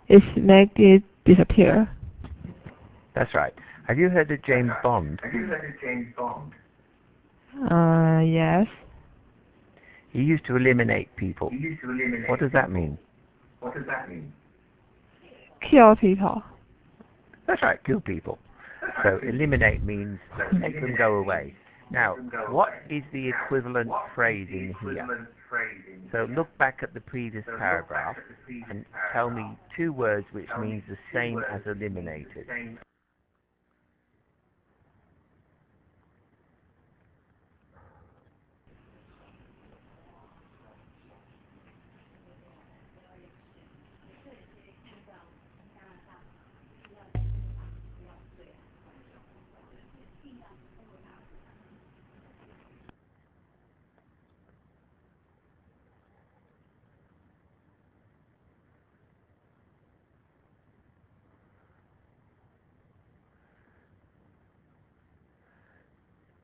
It's make it disappear. That's right. Have you heard of James Bond? Yes. He used to eliminate people. What does that mean? Kill people. That's right, kill people. So eliminate means make them go away. Now, what is the equivalent phrase in here? So look back at the previous paragraph and tell me 2 words which means the same as eliminated.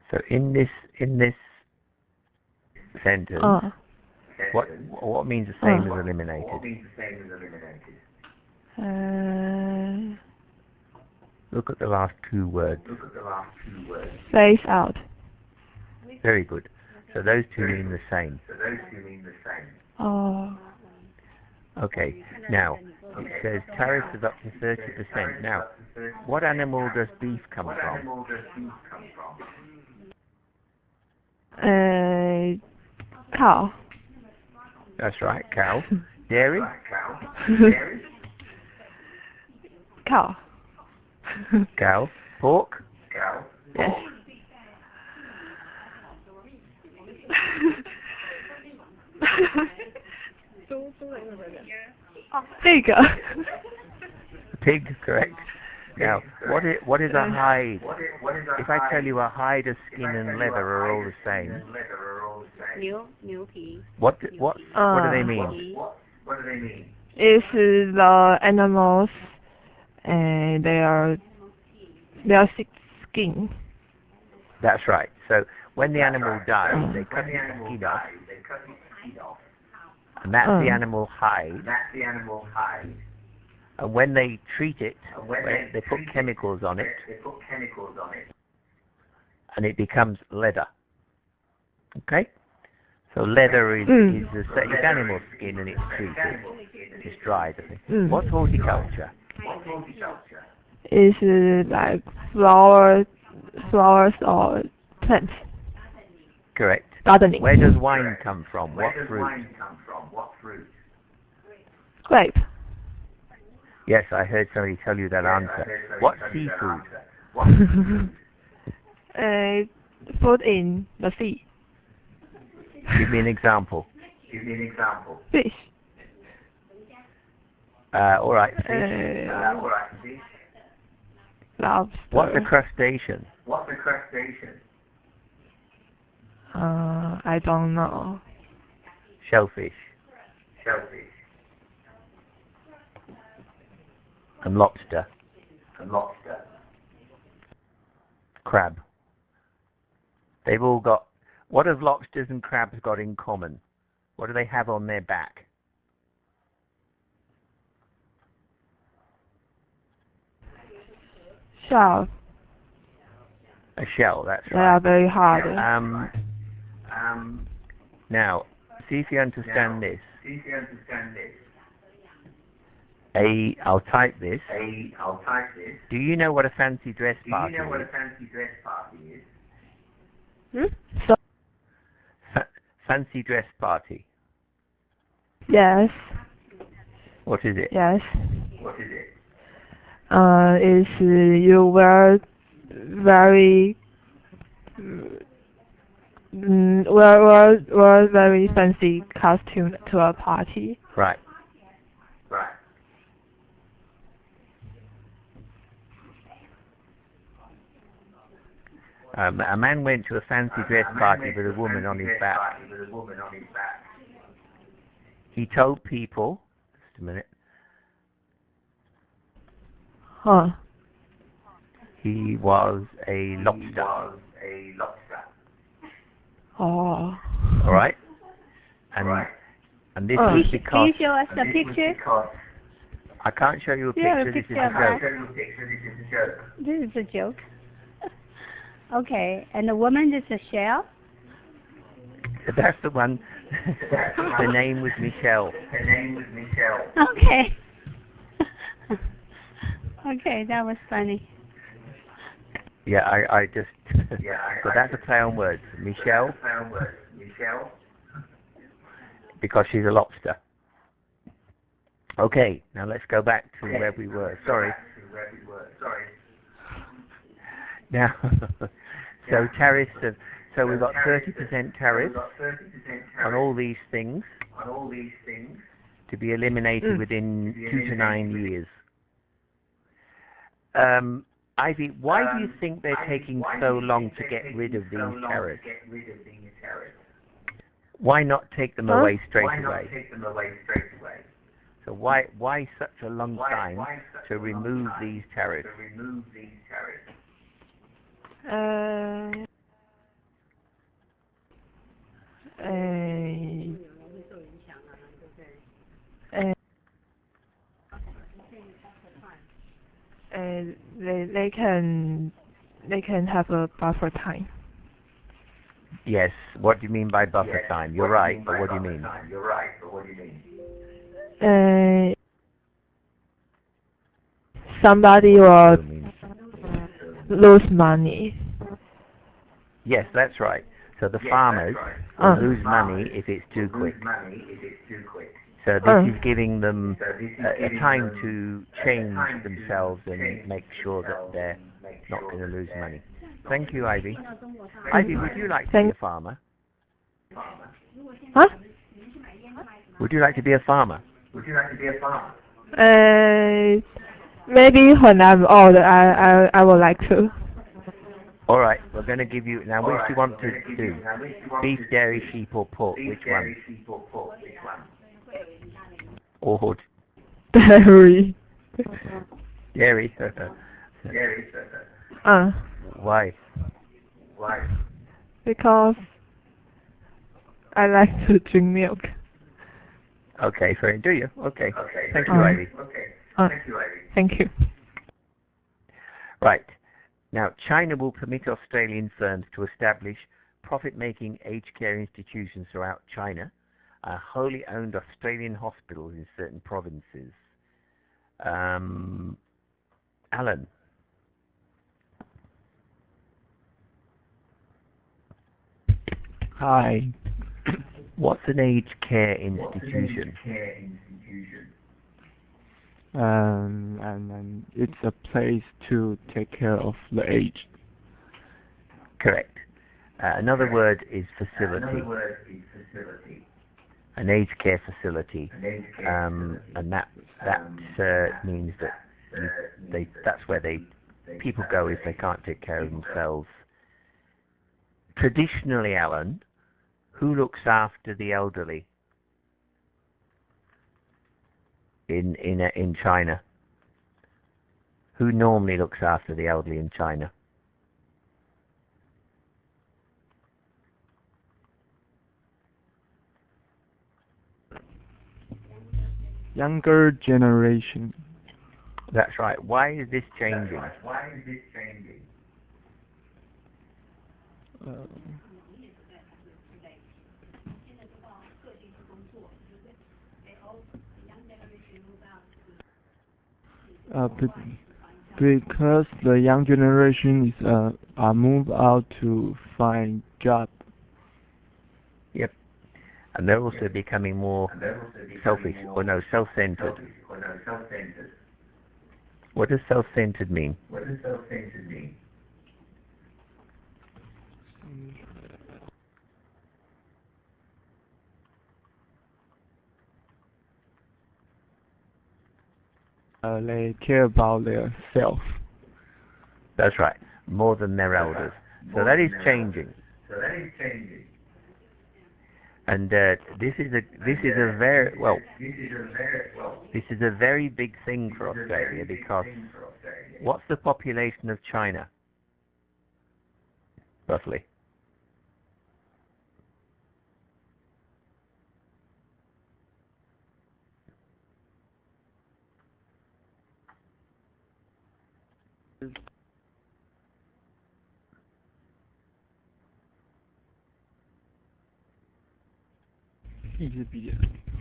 So in this sentence, what means the same as eliminated? Look at the last 2 words. Phase out. Very good. So those 2 mean the same. Oh. Okay. Now, It says tariffs of up to 30%. Now, what animal does beef come from? Cow. That's right, cow. Dairy? Cow. Cow. Pork? Yes. 这个 Pig, correct. Now, what is a hide? If I tell you a hide, a skin, and leather are all the same, what do they mean? is the animals and their skin. That's right. So when the animal dies, they cut its skin off, and that's the animal hide. And when they treat it, they put chemicals on it, and it becomes leather. Okay? So leather is it's animal skin, and it's treated. It's dried. What's horticulture? Is like flowers or plants. Correct. Gardening. Where does wine come from? What fruit? Grape. Yes, I heard somebody tell you that answer. What seafood? Food in the sea. Give me an example. Fish. All right. Fish. Lobster. What's a crustacean? I don't know. Shellfish. And lobster. Crab. They've all got... What have lobsters and crabs got in common? What do they have on their back? Shell. A shell, that's They are right. very hard. Now, see if you understand this. I'll type this. Do you know what a fancy dress party is? So, Fancy dress party. yes. What is it? Yes. Is you wear very wear very fancy costume to a party. Right. A man went to a fancy dress party with a woman on his back. He told people, just a minute, he was a lobster. Oh. All right? And this was because... Can you show us the picture? I can't show you a Yeah, picture, this is a a joke. This is a joke. Okay, and the woman is a shell? That's the one. The name was Michelle. Okay. Okay, that was funny. Yeah, I just... but that's a play on words. Michelle. Because she's a lobster. Okay, now let's go back to where we were. Sorry. Now, so tariffs of... So we've got 30% tariffs on all these things to be eliminated within 2 to 9 years. Ivy, why do you think they're taking so long to get rid of these tariffs? Why not take them away straight away? So why such a long time to remove these tariffs? They can have a buffer time. Yes, what do you mean by buffer time? You're right, but what do you mean? somebody will lose money. Yes, that's right. So the farmers will lose money if it's too quick. So this is giving them a time to change themselves and make sure that they're not going to lose money. Thank you, Ivy. Ivy, would you like to be a farmer? Huh? Would you like to be a farmer? Maybe when I'm old, I would like to. All right, we're going to give you now. Which do you want to do? Beef, dairy, sheep, or pork? Which one? Or Dairy. Dairy. Why? Because I like to drink milk. Okay, so do you? Okay. Thank you, Ivy. Thank you. Right. Now, China will permit Australian firms to establish profit-making aged care institutions throughout China, wholly owned Australian hospitals in certain provinces. Alan. Hi. What's an aged care institution? And it's a place to take care of the aged. Correct. Another word is facility. An aged care facility, and that means that that's where people go if they can't take care of themselves. Traditionally, Alan, who looks after the elderly in China? Who normally looks after the elderly in China? Younger generation. That's right. Why is this changing? Because the young generation is are moved out to find job. Yep. And they're also becoming more selfish, or no, self-centered. What does self-centered mean? They care about their self. That's right. More than their elders. So that is changing. And this is a very big thing for Australia, because what's the population of China, roughly?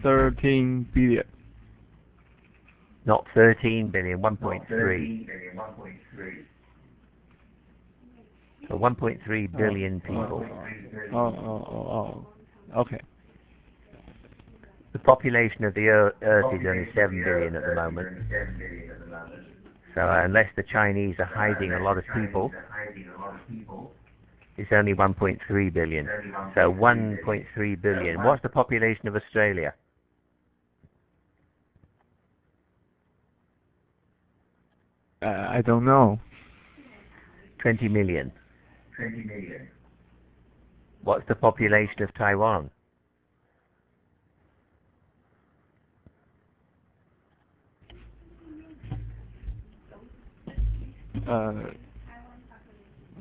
$13 billion. Not 13 billion, 1.3. So 1.3 billion people. Okay. The population of the Earth is only 7 billion at the moment. So unless the Chinese are hiding a lot of people, it's only 1.3 billion. So 1.3 billion. What's the population of Australia? I don't know. 20 million. What's the population of Taiwan? Uh,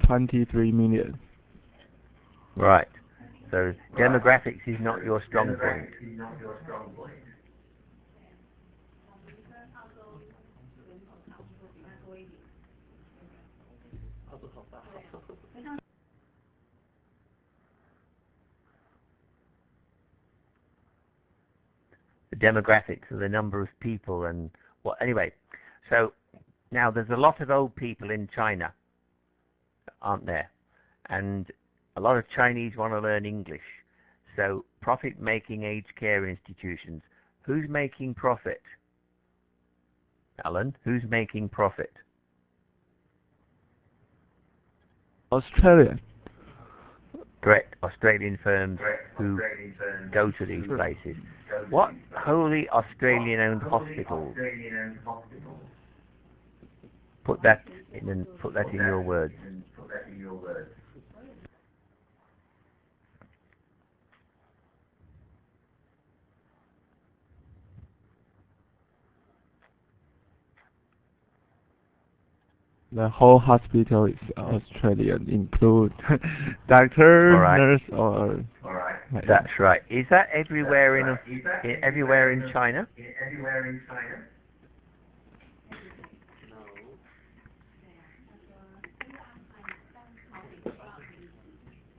23 million. Right. So demographics is not your strong point. The demographics of the number of people and what. Anyway, so Now, there's a lot of old people in China, aren't there? And a lot of Chinese want to learn English. So, profit-making aged care institutions. Who's making profit? Alan, who's making profit? Australia. Correct. Australian firms who go to these places. What wholly Australian-owned hospitals? Put that in your words. The whole hospital is Australian, include doctor, nurse, or. That's right. Is that everywhere in China?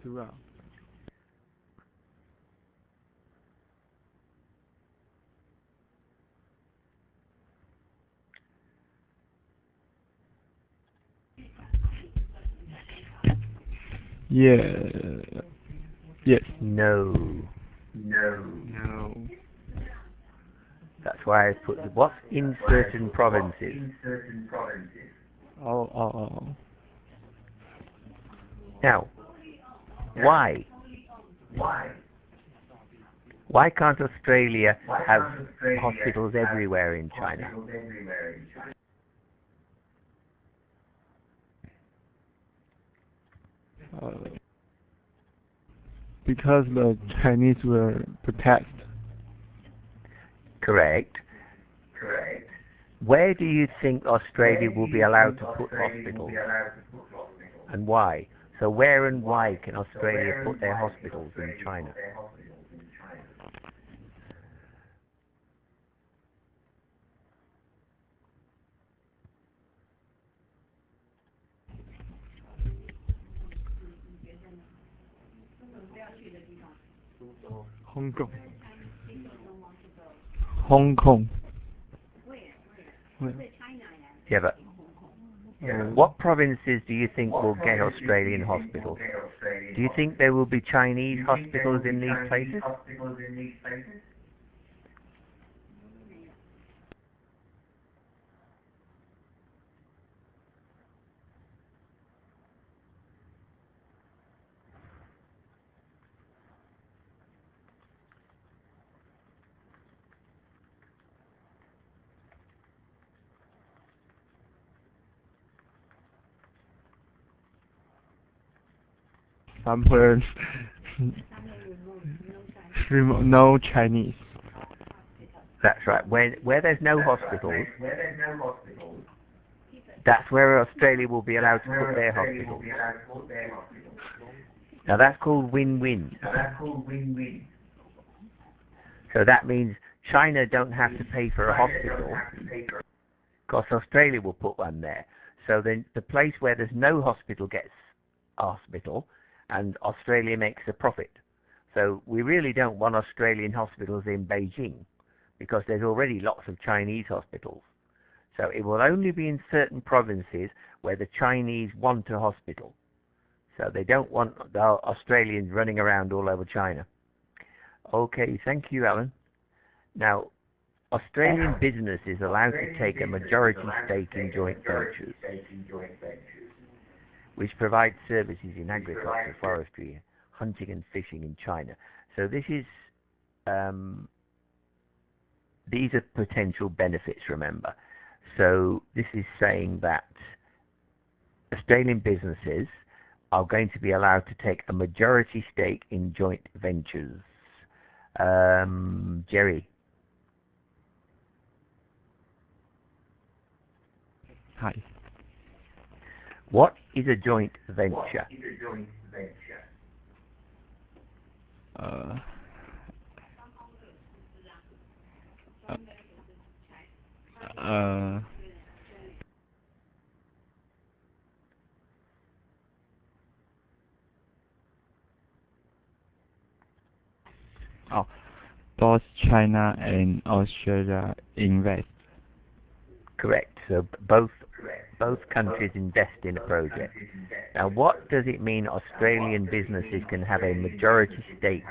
Throughout. Yeah. Yes. No. That's why I put what's in certain provinces. Oh. Now, why? Why can't Australia have hospitals everywhere in China? Because the Chinese will protect. Correct. Where do you think Australia will be allowed to put hospitals? And why? So where and why can Australia put their hospitals in China? Hong Kong. Yeah, but what provinces do you think will get Australian hospitals? Do you think there will be Chinese hospitals in these places? Somewhere no Chinese. That's right. Where there's no hospitals, that's where Australia will be allowed to put their hospitals. Now that's called win-win. So that means China don't have to pay for a hospital, because Australia will put one there. So then the place where there's no hospital gets a hospital, and Australia makes a profit. So we really don't want Australian hospitals in Beijing, because there's already lots of Chinese hospitals. So it will only be in certain provinces where the Chinese want a hospital. So they don't want the Australians running around all over China. Okay, thank you, Alan. Now, Australian business is allowed to take a majority stake in joint ventures, which provide services in agriculture, forestry, hunting and fishing in China. So this is, these are potential benefits, remember. So this is saying that Australian businesses are going to be allowed to take a majority stake in joint ventures. Jerry. Hi. What is a joint venture? Both China and Australia invest. Correct. So both Both countries invest in a project. Now, what does it mean Australian businesses can have a majority stake?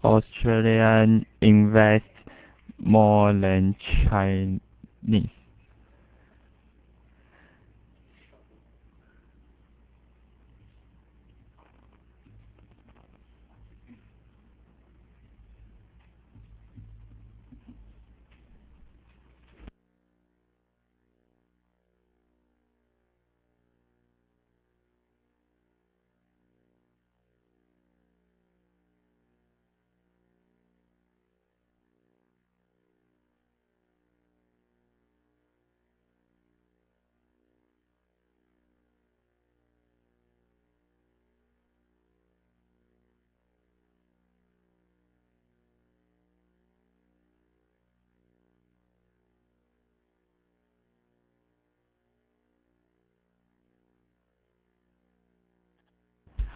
Australian invest more than Chinese.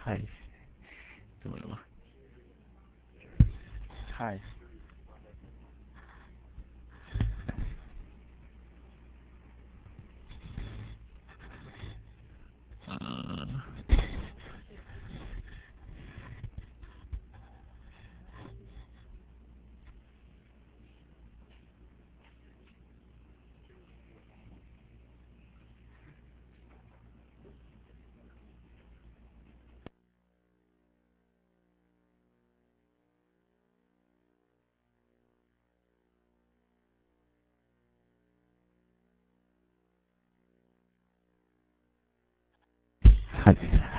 Hi. 怎么了吗？ Hi.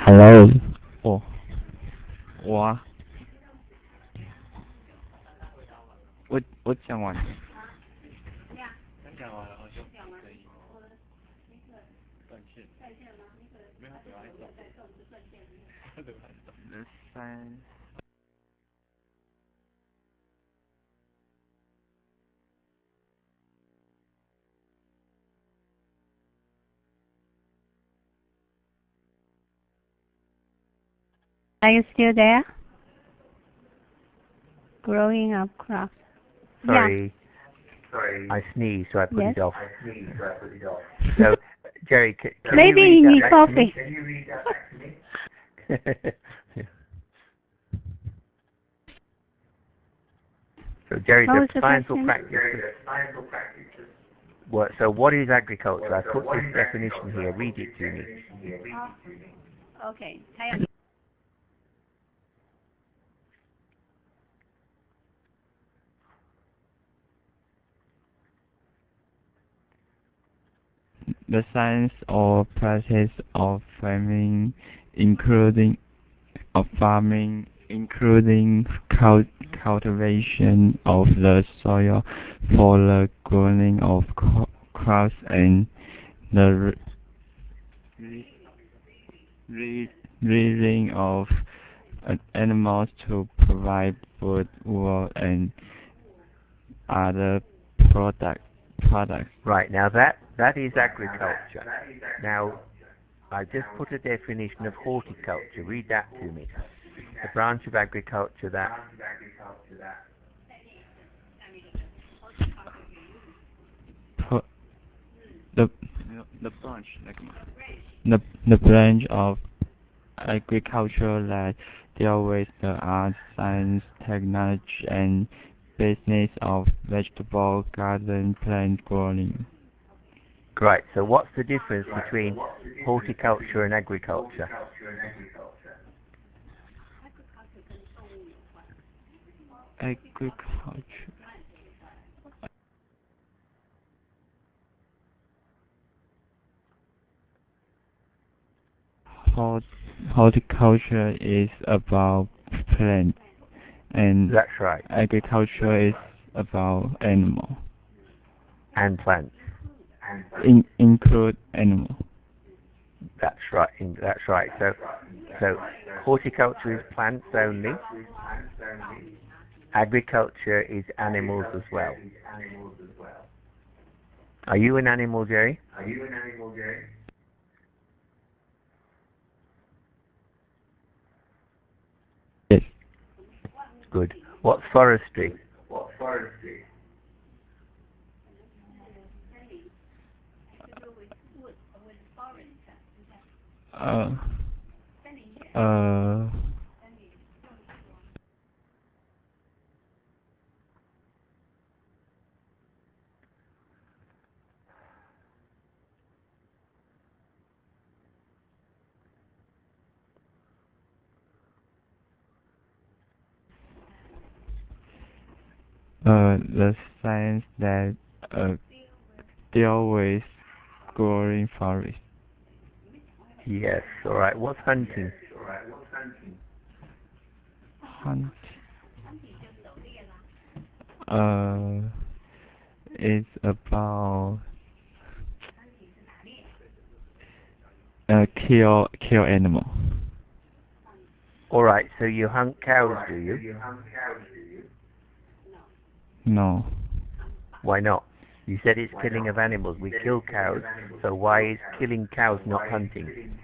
Hello. 我啊，我讲完了。讲完了好像可以。断线。没有，3。Are you still there? Growing up crops. Sorry. Yeah. Sorry. I sneezed, so I put Yes. it off. So, Jerry, can Maybe you you read need that back to me? coffee. Can you read that back to me? So, Jerry, What was the the science or question? practice? So what is agriculture? I put this definition here. Read it to me. Okay. The science or practice of farming, including cultivation of the soil for the growing of crops and the rearing of animals to provide food, wool, and other products. Right, now that is agriculture. Now, I just put a definition of horticulture. Read that to me. The branch of agriculture that... The branch of agriculture that deal with the art, science, technology, and business of vegetable garden plant growing. Right, so what's the difference between horticulture and agriculture? Horticulture is about plants, and that's right. Agriculture is about animal. And plants. Include animal. That's right. That's right. So horticulture is plants only. Agriculture is animals as well. Are you an animal, Jerry? Good. What's forestry? Uh, uh, the science that deal with growing forest. Yes. All right. What's hunting? Hunt. It's about kill animal. All right. So you hunt cows, do you? No. Why not? You said it's killing of animals. We kill cows. So why is killing cows not hunting?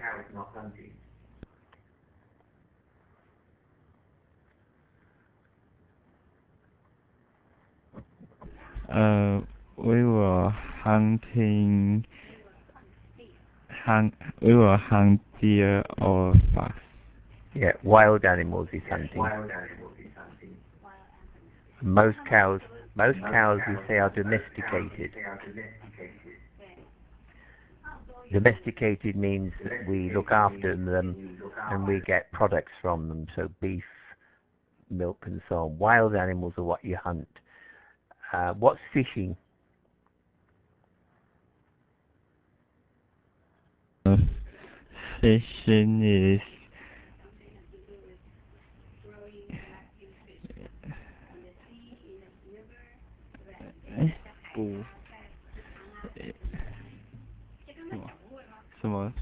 We were hunting. We will hunt deer or fox. Yeah, wild animals is hunting. Most cows we say are domesticated. Domesticated means that we look after them and we get products from them, so beef, milk and so on. Wild animals are what you hunt. What's fishing? Fishing is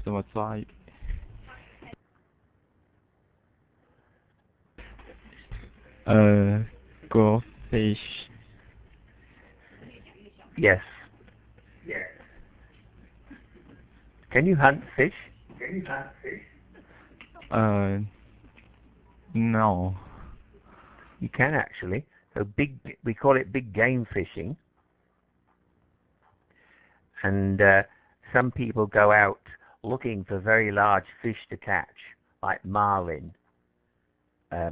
什么抓鱼grow fish. Yes. Can you hunt fish? No. You can actually. So we call it big game fishing. And some people go out looking for very large fish to catch, like marlin.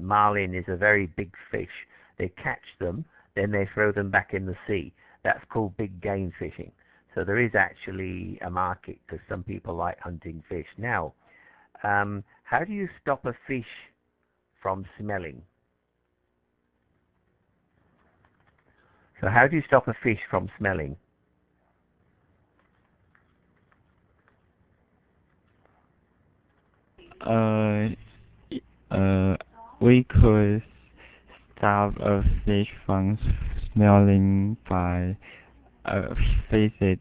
Marlin is a very big fish. They catch them, then they throw them back in the sea. That's called big game fishing. So there is actually a market because some people like hunting fish. Now, how do you stop a fish from smelling? So how do you stop a fish from smelling? We could stop a fish from smelling by freeze it.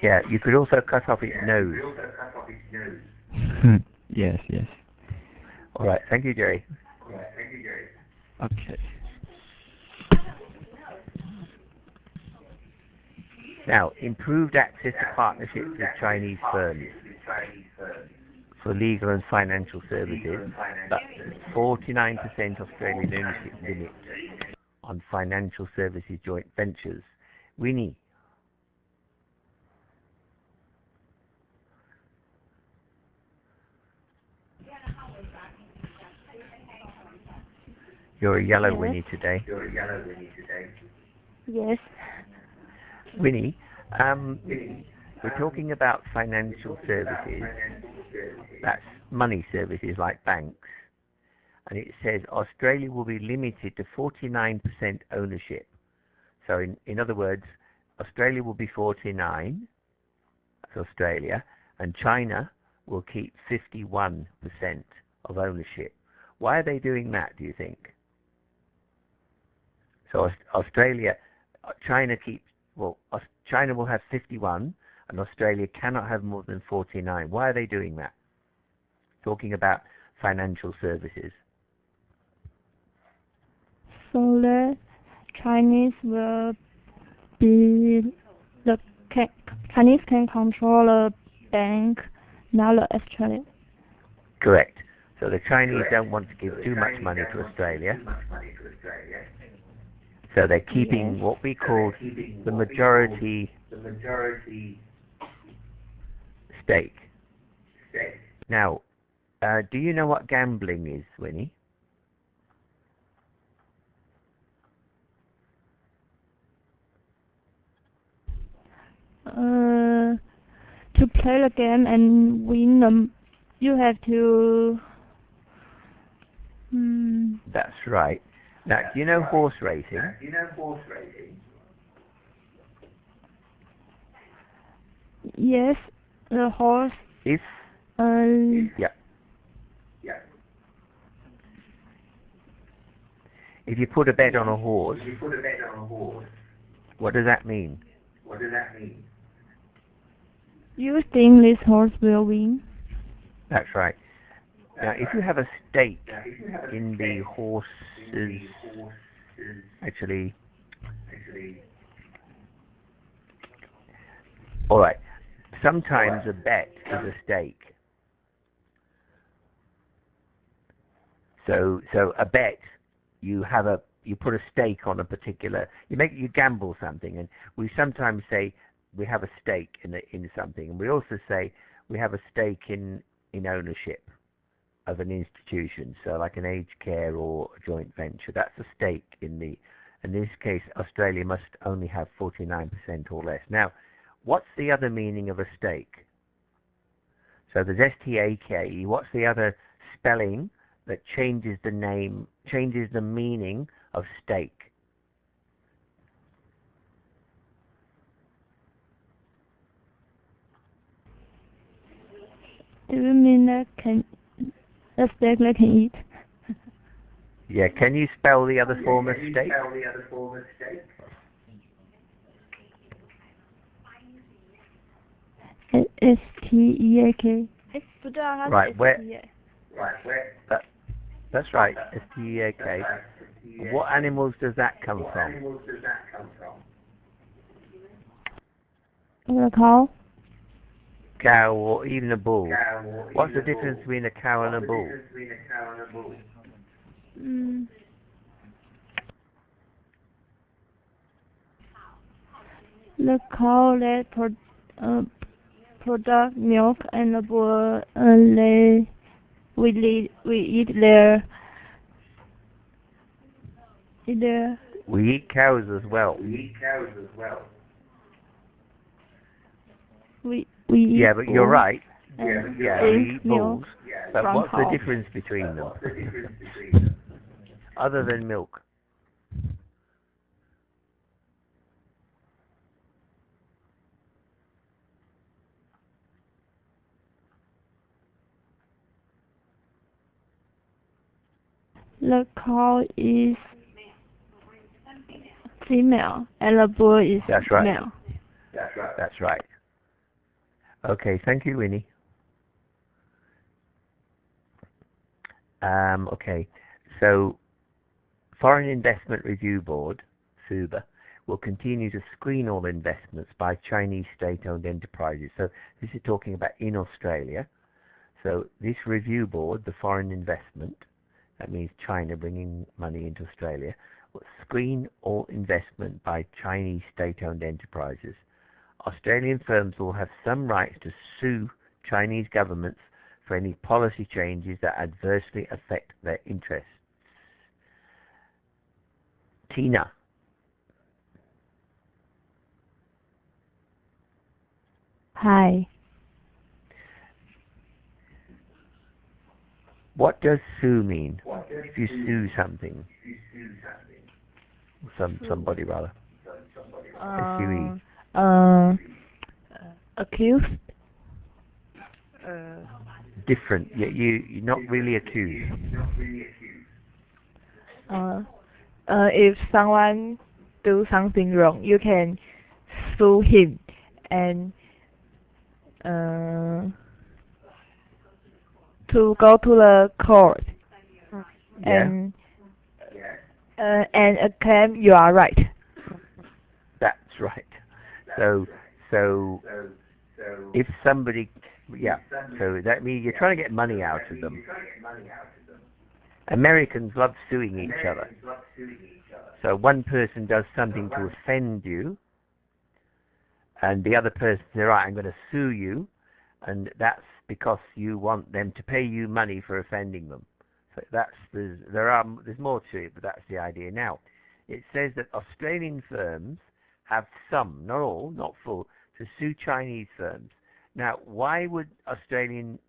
Yeah, you could also cut off its nose. Yes. All right, thank you, Jerry. Okay. Now, improved access to partnerships with Chinese firms for legal and financial services. But 49% Australian ownership limit on financial services joint ventures. Winnie. You're a yellow Winnie today. Yes. Winnie, we're talking about financial services. That's money services like banks. And it says Australia will be limited to 49% ownership. So in other words, Australia will be 49, that's Australia, and China will keep 51% of ownership. Why are they doing that, do you think? So China will have 51 and Australia cannot have more than 49. Why are they doing that? Talking about financial services. So the Chinese will be Chinese can control the bank, not the Australia. Correct. So the Chinese don't want to give too much money to Australia. So they're keeping what we call the majority stake. Now, do you know what gambling is, Winnie? To play the game and win them, you have to. That's right. Now, do you know horse racing? Yes, the horse. If Yeah. If you put a bet on a horse, what does that mean? You think this horse will win? That's right. Now, if you have a stake in the horse's, actually, all right. Sometimes a bet is a stake. So a bet, you put a stake on a particular, you gamble something, and we sometimes say we have a stake in something, and we also say we have a stake in ownership of an institution, so like an aged care or a joint venture. That's a stake in this case, Australia must only have 49% or less. Now, what's the other meaning of a stake? So there's S-T-A-K-E. What's the other spelling that changes the meaning of stake? Do you mean that a steak that can eat? Yeah, can you spell the other form of stake? S-T-E-A-K. Right, where? That's right, S-T-E-A-K. What animals does that come from? A cow. Cow or even a bull. What's the difference between a cow and a bull? The cow that produce milk, and the bull we eat their. We eat cows as well. We eat yeah, but you're right. Yeah, we eat bulls. But what's the difference between them? Other than milk. The cow is female and the bull is male. That's right. Okay, thank you, Winnie. Okay, so Foreign Investment Review Board, SUBA, will continue to screen all investments by Chinese state-owned enterprises. So this is talking about in Australia. So this review board, the foreign investment, that means China bringing money into Australia, will screen all investment by Chinese state-owned enterprises. Australian firms will have some rights to sue Chinese governments for any policy changes that adversely affect their interests. Tina. Hi. What does sue mean? If you sue something. Somebody rather. S-U-E. Accused? Different. You're not really accused. If someone do something wrong, you can sue him and to go to the court and claim you are right. That's right. So if somebody Yeah, so that means you're trying to get money out of them. Americans love suing each other. So one person does something to offend you, and the other person says, right, I'm going to sue you, and that's because you want them to pay you money for offending them. So there's more to it, but that's the idea. Now, it says that Australian firms have some, not all, not full, to sue Chinese firms. Now, why would Australian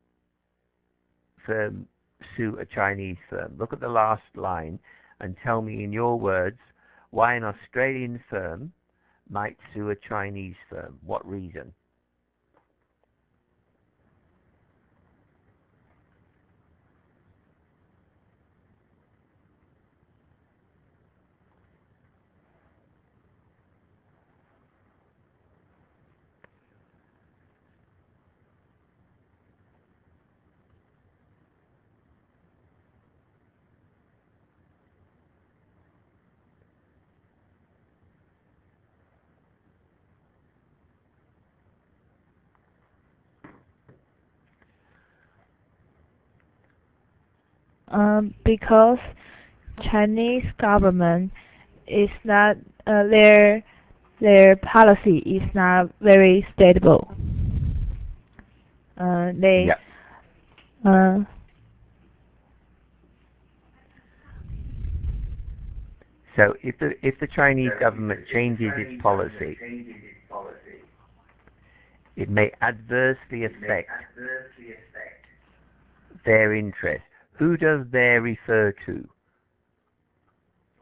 firm sue a Chinese firm? Look at the last line and tell me in your words why an Australian firm might sue a Chinese firm. What reason? Because Chinese government is not their policy is not very stable. They So if the Chinese government changes its policy, it may adversely affect their interest. Who does their refer to?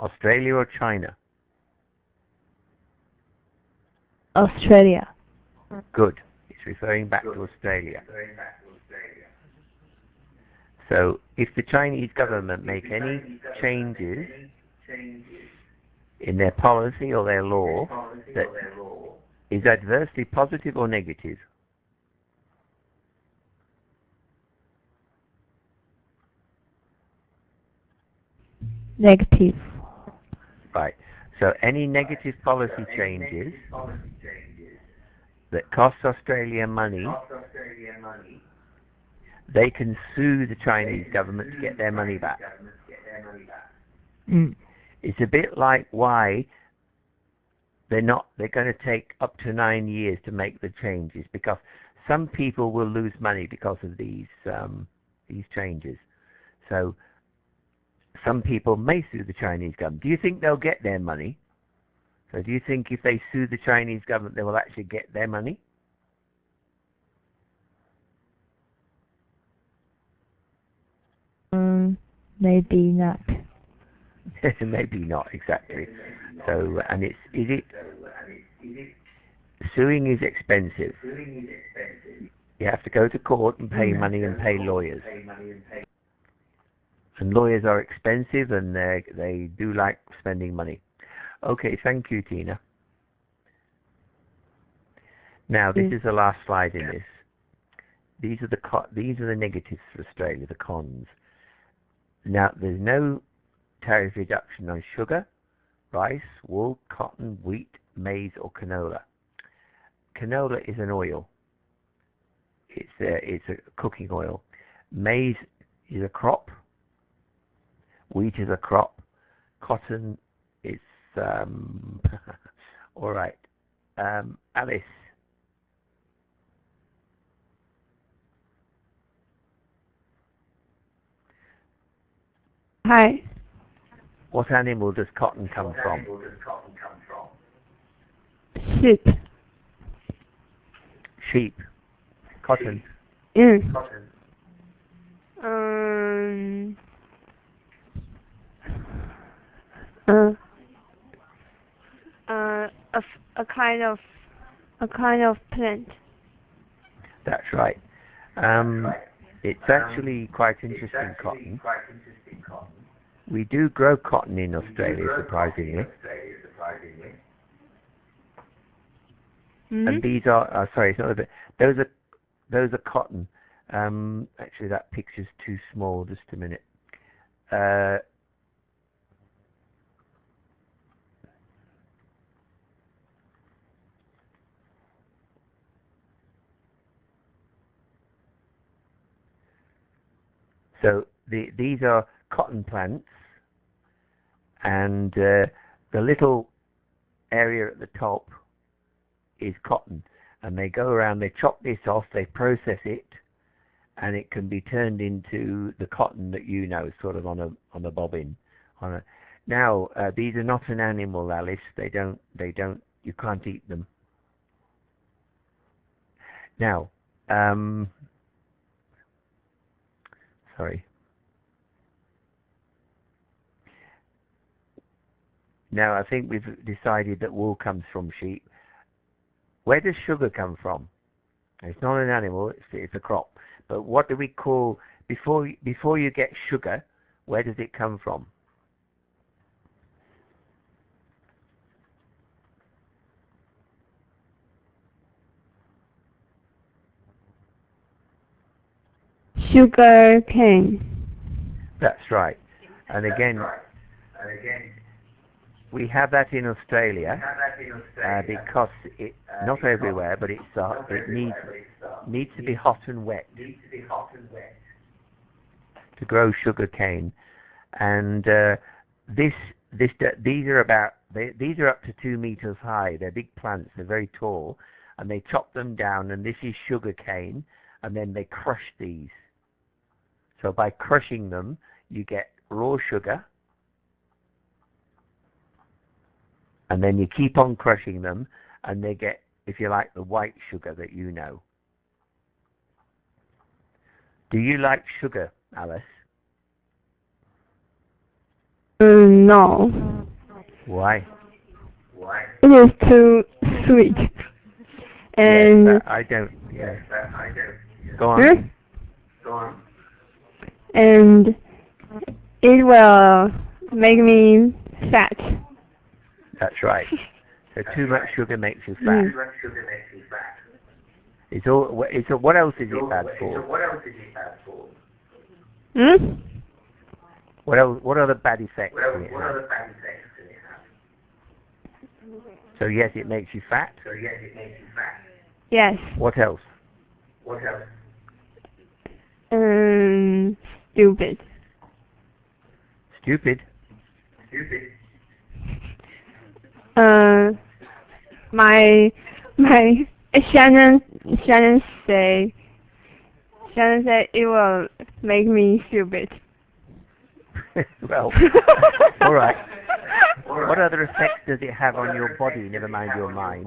Australia or China? Australia. Good. It's referring back to Australia. So if the Chinese government make any changes in their policy or their law that is adversely positive or negative? Negative. Right. So any negative policy changes that cost Australia money, they can sue the Chinese government to get their money back. It's a bit like why they're going to take up to 9 years to make the changes, because some people will lose money because of these changes. So some people may sue the Chinese government. Do you think they'll get their money? So do you think if they sue the Chinese government, they will actually get their money? Maybe not. Maybe not, exactly. So, and suing is expensive. You have to go to court and pay money and pay lawyers. And lawyers are expensive, and they do like spending money. Okay, thank you, Tina. Now, this is the last slide in this. These are the negatives for Australia, the cons. Now, there's no tariff reduction on sugar, rice, wool, cotton, wheat, maize, or canola. Canola is an oil. It's a cooking oil. Maize is a crop. Wheat is a crop. Cotton is all right. Alice. Hi. What animal does cotton come from? Sheep. Sheep. Cotton. A kind of plant. That's right. It's actually quite interesting, cotton. We do grow cotton in Australia, surprisingly. And these are, sorry, it's not a bit, those are cotton. Actually, that picture's too small. Just a minute. So these are cotton plants, and the little area at the top is cotton, and they go around, they chop this off, they process it, and it can be turned into the cotton that you know, sort of on a bobbin. Now these are not an animal, Alice. They don't. You can't eat them. Now, sorry. Now I think we've decided that wool comes from sheep. Where does sugar come from? It's not an animal. It's a crop. But what do we call before you get sugar? Where does it come from? Sugar cane. That's right. And again, we have that in Australia because it not everywhere, but it needs to be hot and wet to grow sugar cane. And these are up to 2 meters high. They're big plants. They're very tall, and they chop them down. And this is sugar cane, and then they crush these. So by crushing them, you get raw sugar, and then you keep on crushing them, and they get, if you like, the white sugar that you know. Do you like sugar, Alice? No. Why? It is too sweet. And yes, I don't. Yes, I don't. Go on. Go on. And it will make me fat. That's right. So too much sugar makes you fat. What else is it bad for? Hmm? What other bad effects do it have? So yes, it makes you fat. Yes. What else? Stupid. Stupid? My Shannon say it will make me stupid. Well, all right. What other effects does it have on your body, never mind your mind?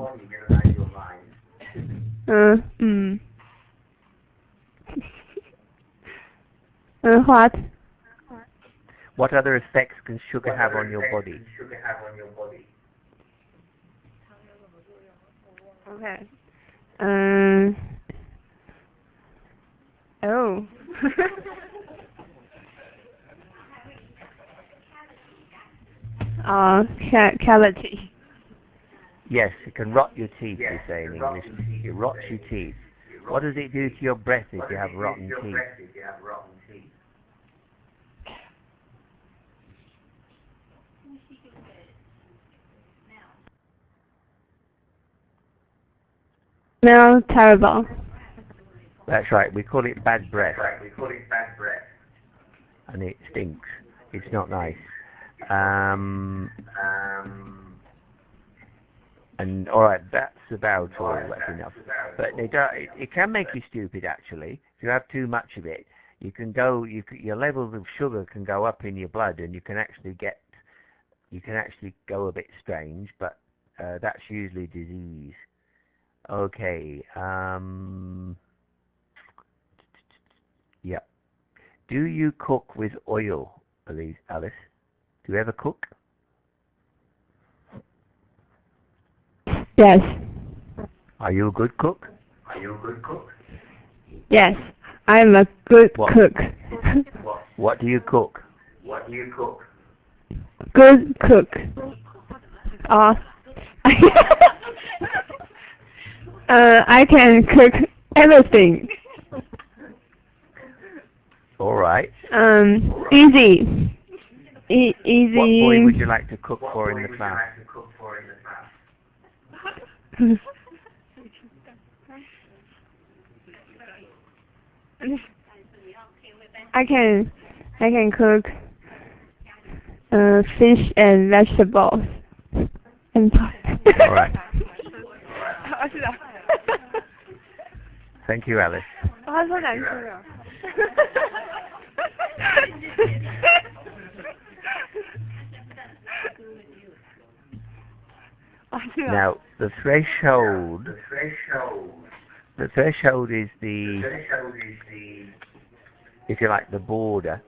What? What other effects can sugar have on your body? Okay. Oh. Cavity. Yes, it can rot your teeth, you say in English. It rots your teeth. What does it do to your breath if you have rotten teeth? Smell terrible. That's right. We call it bad breath. And it stinks. It's not nice. And all right, that's about all. That's enough. But it can make you stupid actually. If you have too much of it, your levels of sugar can go up in your blood, and you can actually go a bit strange. But that's usually disease. Okay. Yeah. Do you cook with oil, Alice? Do you ever cook? Yes. Are you a good cook? Yes, I'm a good cook. What do you cook? Good cook. I can cook everything. All right. Easy. Easy. What boy would you like to cook for in the class? I can cook fish and vegetables and pie. All right. Thank you, Alice. 他说难吃了。Now, the threshold is the, if you like, the border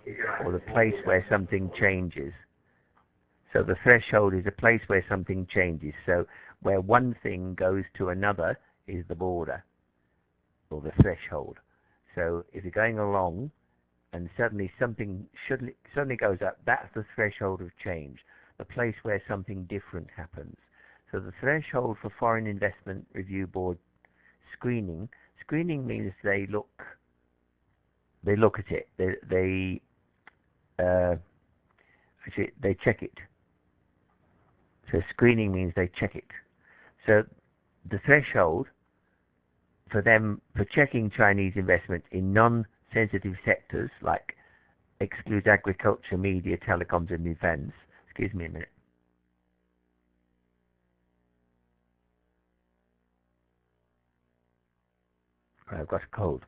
or the place where something changes. So the threshold is a place where something changes. So where one thing goes to another is the border or the threshold. So if you're going along and suddenly something suddenly goes up, that's the threshold of change, the place where something different happens. So the threshold for Foreign Investment Review Board screening means they look at it. They check it. So screening means they check it. So the threshold for them for checking Chinese investment in non-sensitive sectors like excludes agriculture, media, telecoms and defense. Excuse me a minute. I've got a cold.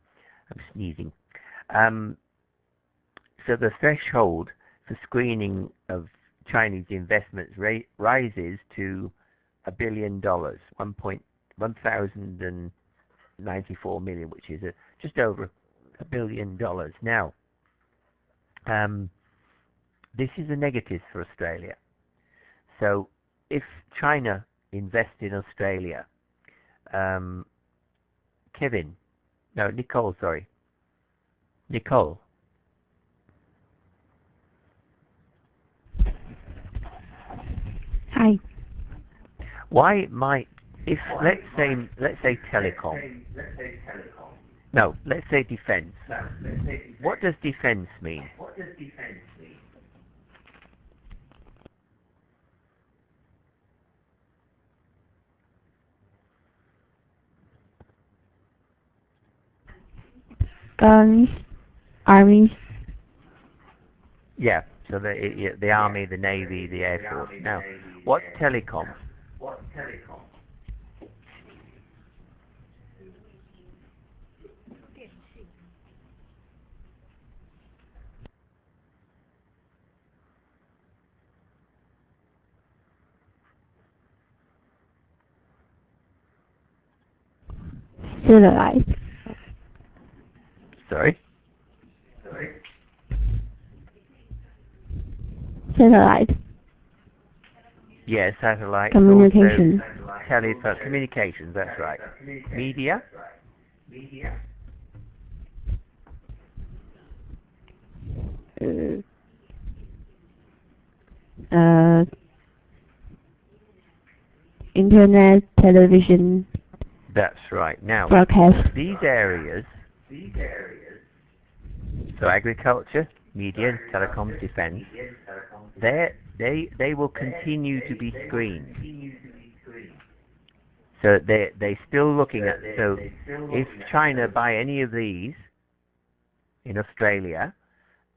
I'm sneezing. So the threshold for screening of Chinese investments rises to $1 billion, 1,094 million, which is just over $1 billion. Now, this is a negative for Australia. So if China invests in Australia, Nicole. Hi. Why might, if let's say telecom. No, let's say defense. What does defense mean? Guns, armies. Yeah, so the Army, the Navy, the Air Force. Now, what's telecom? Satellite. Sorry? Satellite. Yeah, satellite. Communication. Communications, that's right. Media? Internet, television. That's right. Now, broadcast. These areas, so agriculture, media, telecoms, defense, they will continue to be screened. So they're still looking at, so if China buy any of these in Australia,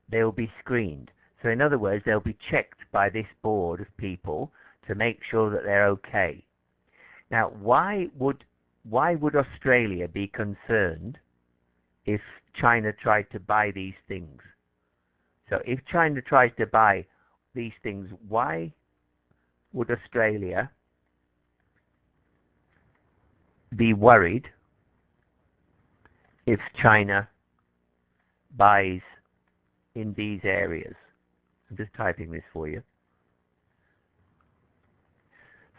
they'll be screened. So in other words, they'll be checked by this board of people to make sure that they're okay. Now, why would Australia be concerned if China tried to buy these things? So if China tries to buy these things, why would Australia be worried if China buys in these areas? I'm just typing this for you.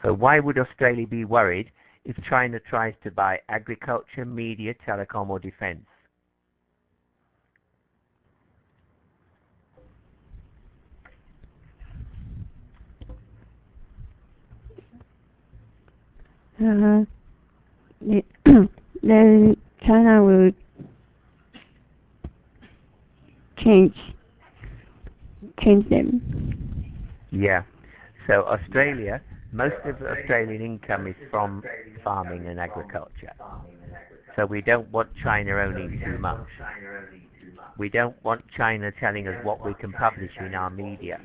So why would Australia be worried if China tries to buy agriculture, media, telecom or defense? Then China will change them. Yeah. So Australia, most of the Australian income is from farming and agriculture. So we don't want China owning too much. We don't want China telling us what we can publish in our media.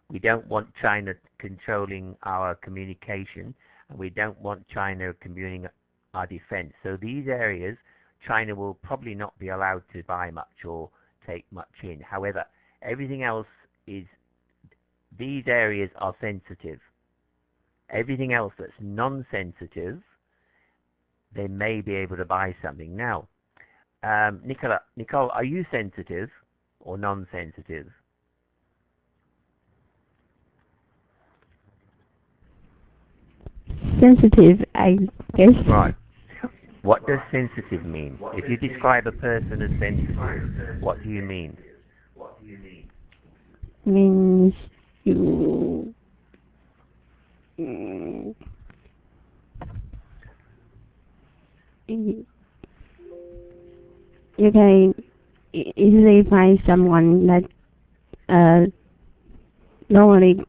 We don't want China controlling our communication, and we don't want China communing our defense. So these areas, China will probably not be allowed to buy much or take much in. However, everything else is, these areas are sensitive. Everything else that's non-sensitive, they may be able to buy something. Now, Nicole, are you sensitive or non-sensitive? Sensitive, I guess. Right. What does sensitive mean? If you describe a person as sensitive, what do you mean? Means you you can easily find someone that normally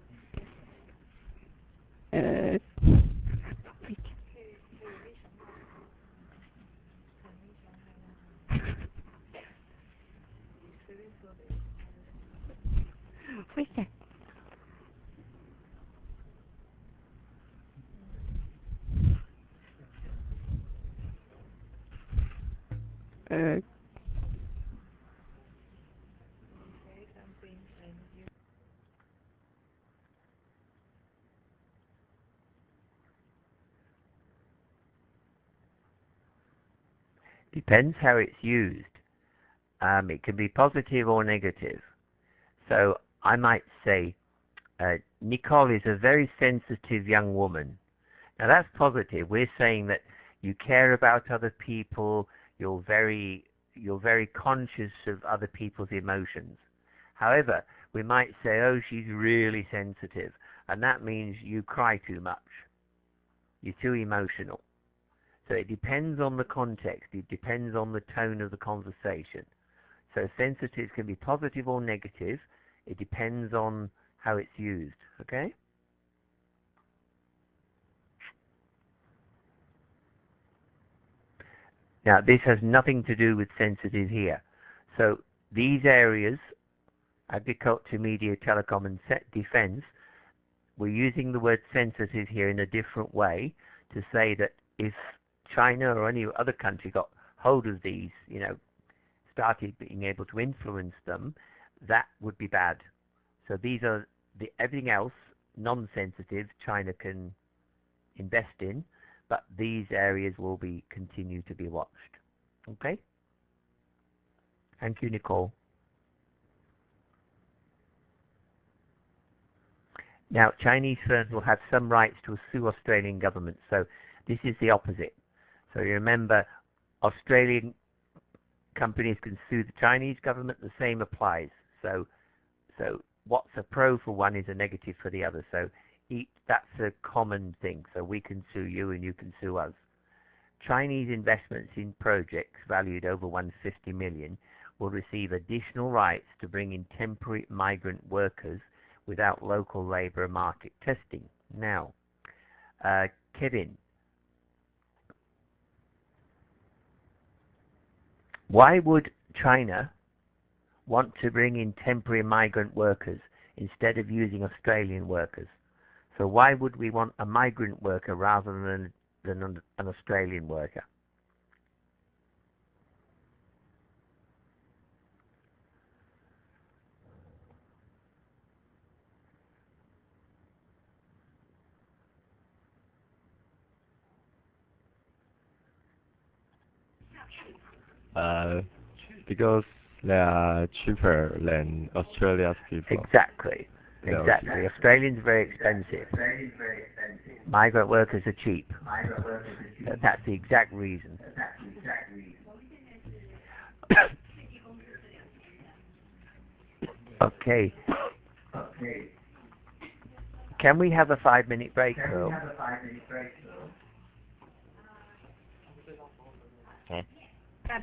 Depends how it's used. It can be positive or negative. So I might say, Nicole is a very sensitive young woman. Now that's positive. We're saying that you care about other people, you're very conscious of other people's emotions. However, we might say, oh, she's really sensitive, and that means you cry too much. You're too emotional. So it depends on the context. It depends on the tone of the conversation. So sensitive can be positive or negative. It depends on how it's used. Okay? Now, this has nothing to do with sensitive here. So these areas, agriculture, media, telecom, and defense, we're using the word sensitive here in a different way to say that if China or any other country got hold of these, started being able to influence them, that would be bad. So these are everything else, non-sensitive, China can invest in, but these areas will continue to be watched. Okay? Thank you, Nicole. Now, Chinese firms will have some rights to sue Australian government. So this is the opposite. So you remember, Australian companies can sue the Chinese government. The same applies. So what's a pro for one is a negative for the other. So that's a common thing. So we can sue you and you can sue us. Chinese investments in projects valued over 150 million will receive additional rights to bring in temporary migrant workers without local labour market testing. Now, Kevin, why would China want to bring in temporary migrant workers instead of using Australian workers? So why would we want a migrant worker rather than an Australian worker? Because they are cheaper than Australia's people. Exactly. Australians are very expensive. Migrant workers are cheap. That's the exact reason. Okay. Can we have a 5-minute break, Earl?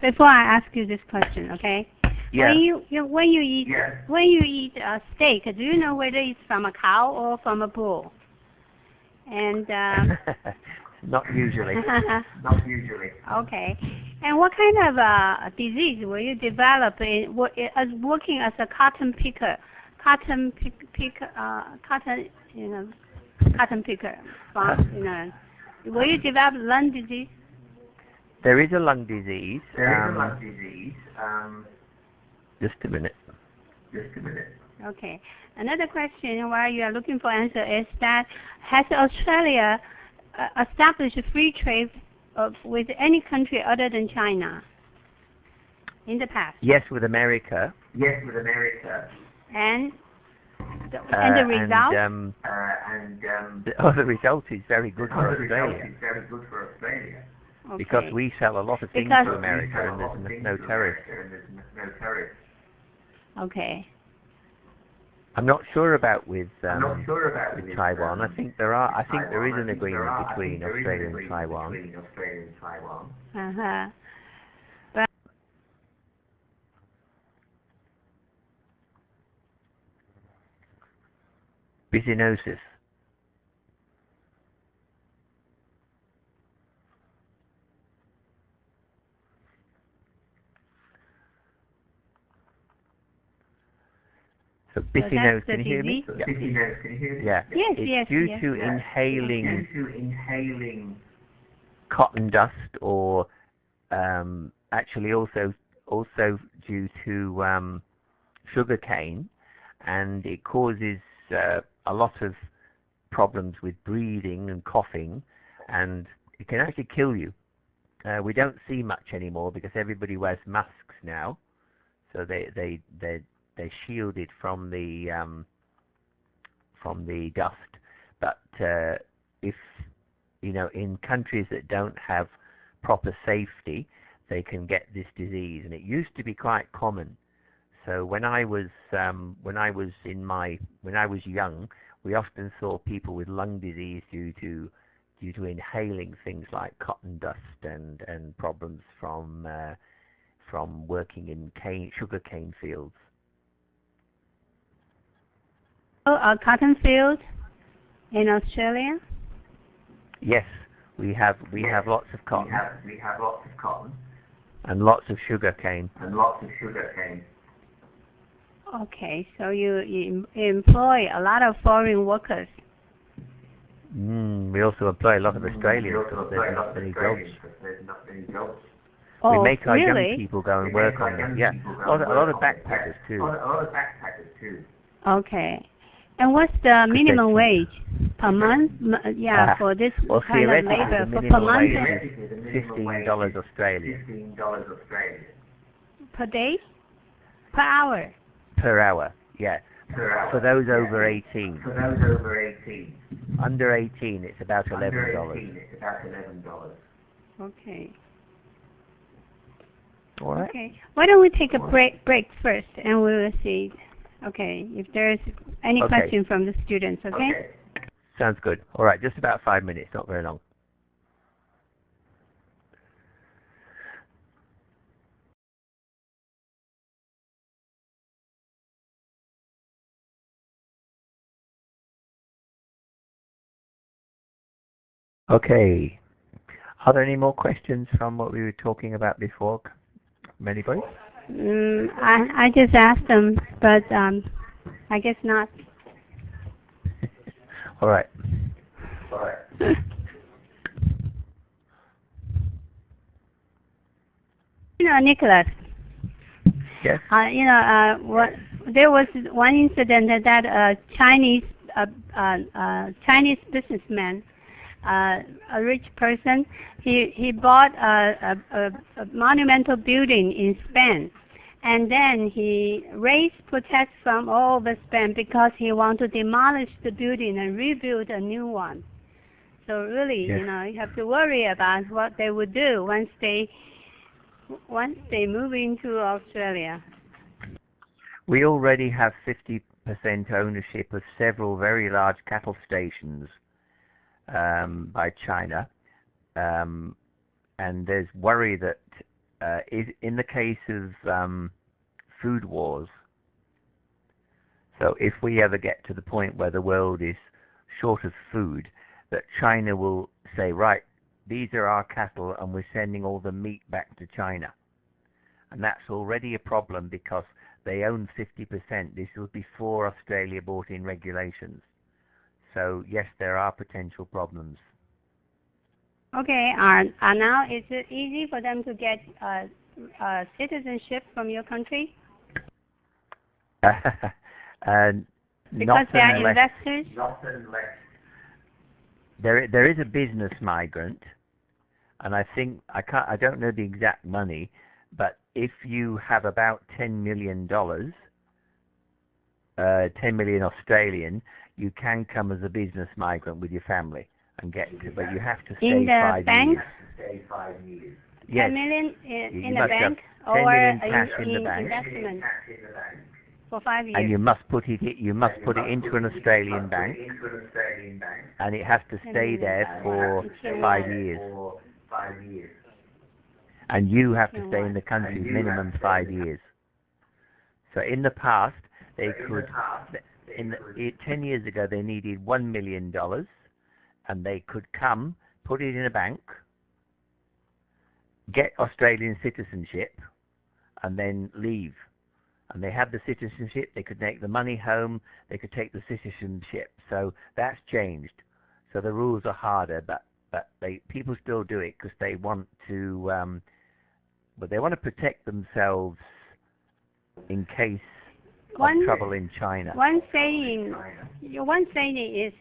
Before I ask you this question, okay? Yeah. When you eat a steak, do you know whether it's from a cow or from a bull? And not usually. Not usually. Okay. And what kind of disease will you develop in working as a cotton picker? Cotton picker, will you develop lung disease? There is a lung disease. Just a minute. Okay. Another question while you are looking for answer is that has Australia established free trade with any country other than China in the past? Yes, with America. And the result? The result is very good for Australia. Okay. Because we sell a lot of things to America and there's no tariff. Okay. I'm not sure about with Taiwan. I think there is an agreement between Australia and Taiwan. Uh-huh. Business. So business, can you hear me? Yeah. It's due to inhaling cotton dust, or actually also due to sugar cane, and it causes a lot of problems with breathing and coughing, and it can actually kill you. We don't see much anymore because everybody wears masks now, so they're shielded from the dust. But if in countries that don't have proper safety, they can get this disease, and it used to be quite common. So when I was young, we often saw people with lung disease due to inhaling things like cotton dust and problems from working in sugar cane fields. A cotton field in Australia? Yes, we have lots of cotton. And lots of sugar cane. Okay, so you employ a lot of foreign workers. We also employ a lot of Australians because there's not many jobs. Oh, we make our really? young people go and work on them. Yeah, a lot of backpackers too. Okay. And what's the minimum wage per month? For this kind of labor per month? $15 Australian. Per day? Per hour? Per hour, yeah. For those over 18. Under 18, it's about $11. Okay. All right. Okay. Why don't we take a break first, and we will see. Okay, if there's any question from the students, okay? Sounds good. All right, just about 5 minutes, not very long. Okay. Are there any more questions from what we were talking about before? Anybody? I just asked them, but I guess not. All right. Nicholas. Yes. There was one incident that a Chinese businessman, a rich person, he bought a monumental building in Spain, and then he raised protests from all over Spain because he wanted to demolish the building and rebuild a new one. So really, you have to worry about what they would do once they move into Australia. We already have 50% ownership of several very large cattle stations by China, and there's worry that in the case of food wars, so if we ever get to the point where the world is short of food, that China will say, right, these are our cattle and we're sending all the meat back to China. And that's already a problem because they own 50%. This was before Australia brought in regulations. So yes, there are potential problems. Okay, now is it easy for them to get citizenship from your country? Because they are investors? There is a business migrant, and I think I don't know the exact money, but if you have about $10 million, 10 million Australian, you can come as a business migrant with your family and get to, but you have to stay in the 5 bank? years. 10 million in the bank or 10 million cash in in the bank. investment for 5 years? And you must put it into an Australian bank, and it has to stay there for 5 years. And you have to stay in the country minimum 5 years. So in the past, they could, 10 years ago, they needed $1 million, and they could come, put it in a bank, get Australian citizenship, and then leave. And they had the citizenship, they could take the money home, they could take the citizenship. So that's changed. So the rules are harder, but people still do it because they want to, but they want to protect themselves in case of trouble in China. One saying is,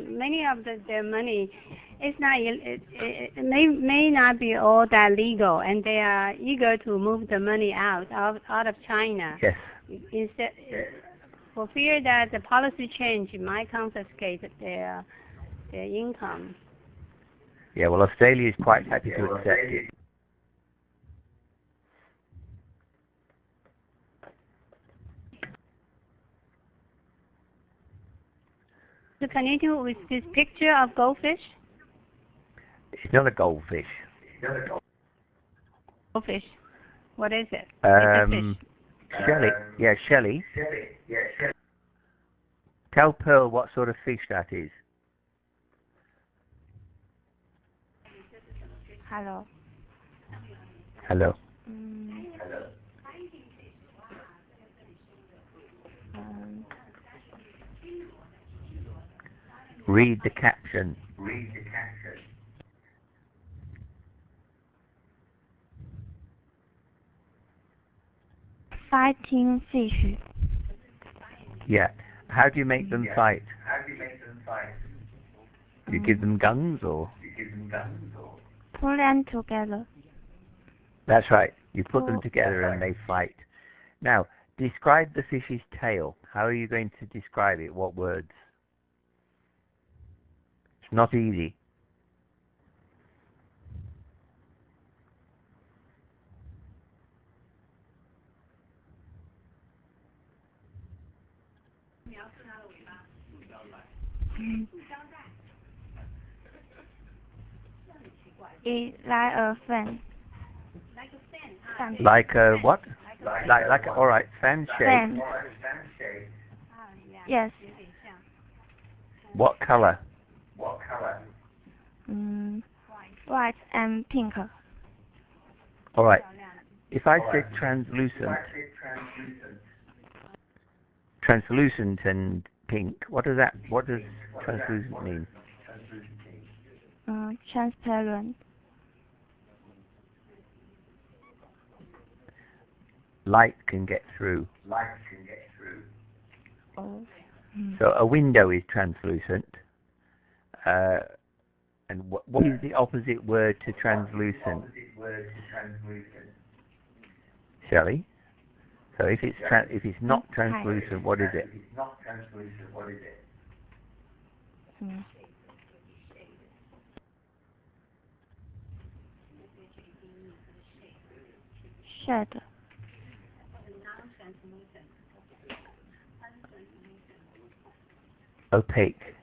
many of their money is not, it may not be all that legal, and they are eager to move the money out of China. Yes. Instead, for fear that the policy change might confiscate their income. Yeah, well, Australia is quite happy to accept it. To continue with this picture of goldfish? It's not a goldfish. Goldfish. What is it? It's a fish. Shelly. Yeah, Shelly. Tell Pearl what sort of fish that is. Hello. Hello. Read the caption. Fighting fish. Yeah. How do you make them fight? You give them guns or? Pull them together. That's right. You put them together and they fight. Now, describe the fish's tail. How are you going to describe it? What words? It's not easy. It's like a fan. Like a what? Like a, all right, fan shape. Fan. Yes. What color? White and pink. All right. If I said translucent and pink, what does translucent mean? Transparent. Light can get through. Oh. So a window is translucent. And what is the opposite word to translucent? Shelley? So if it's not translucent, what is it? Shadow. Opaque.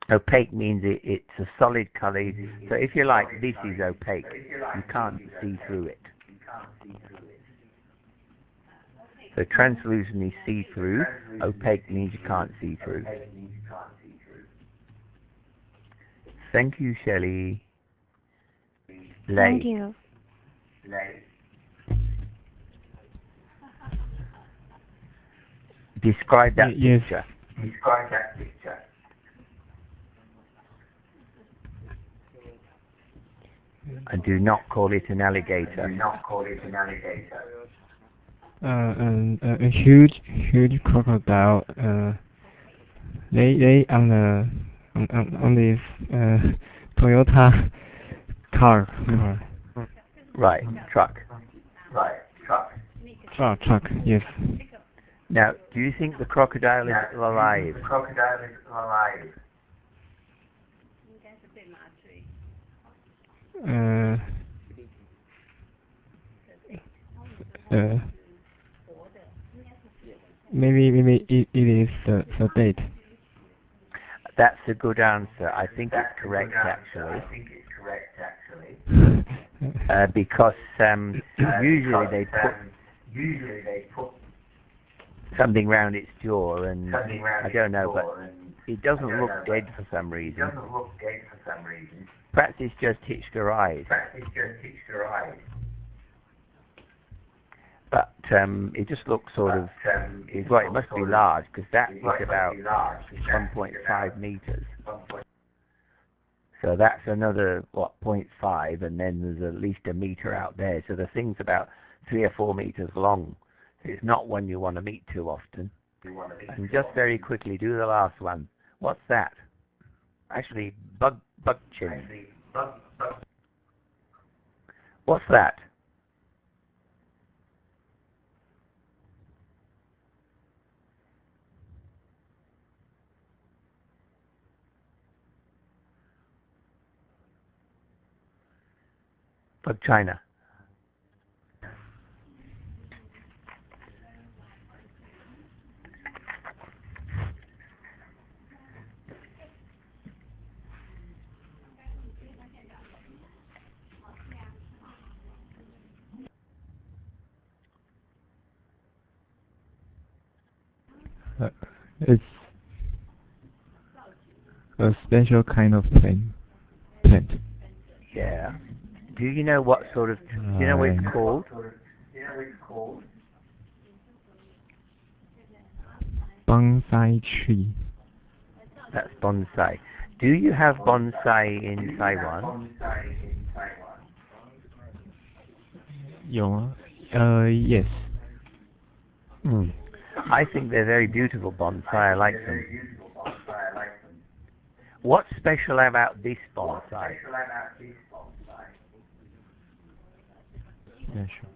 Opaque means it's a solid color. So if you like, this is opaque. You can't see through it. So translucent means see-through. Opaque means you can't see through. Thank you, Shelley. Thank you. Describe that Yes. picture. And do not call it an alligator. A huge crocodile lay on this Toyota car. Right, truck. Truck, yes. Now, do you think the crocodile is still alive? Maybe it is the date. That's a good answer. I think it's correct, actually. Because usually they put something round its jaw, and I don't know, but it doesn't look dead for some reason. Perhaps it's just hitched a ride. But it just looks sort of, well, it must be large, because that is about 1.5 meters. So that's another, 0.5, and then there's at least a meter out there. So the thing's about 3 or 4 meters long. It's not one you want to meet too often. And just very quickly, do the last one. What's that? Actually, bug chin. What's that? Bug China. It's a special kind of plant. Yeah. Do you know what sort of, do you know what it's called? Bonsai tree. That's bonsai. Do you have bonsai in Taiwan? Yes. I think they're very beautiful bonsai. I like them. What's special about this bonsai? Yeah, sure.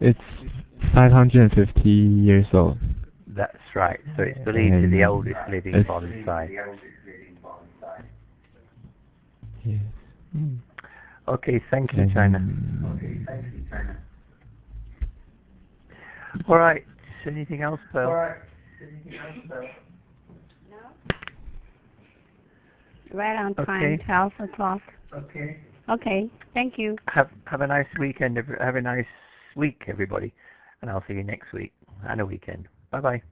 It's 550 years old. That's right. So it's believed to be the oldest living bonsai. Yes. Okay, thank you, China. All right. Anything else, Pearl? Right on time, Okay. 12 o'clock. Okay, thank you. Have a nice weekend. Have a nice week, everybody. And I'll see you next week and a weekend. Bye-bye.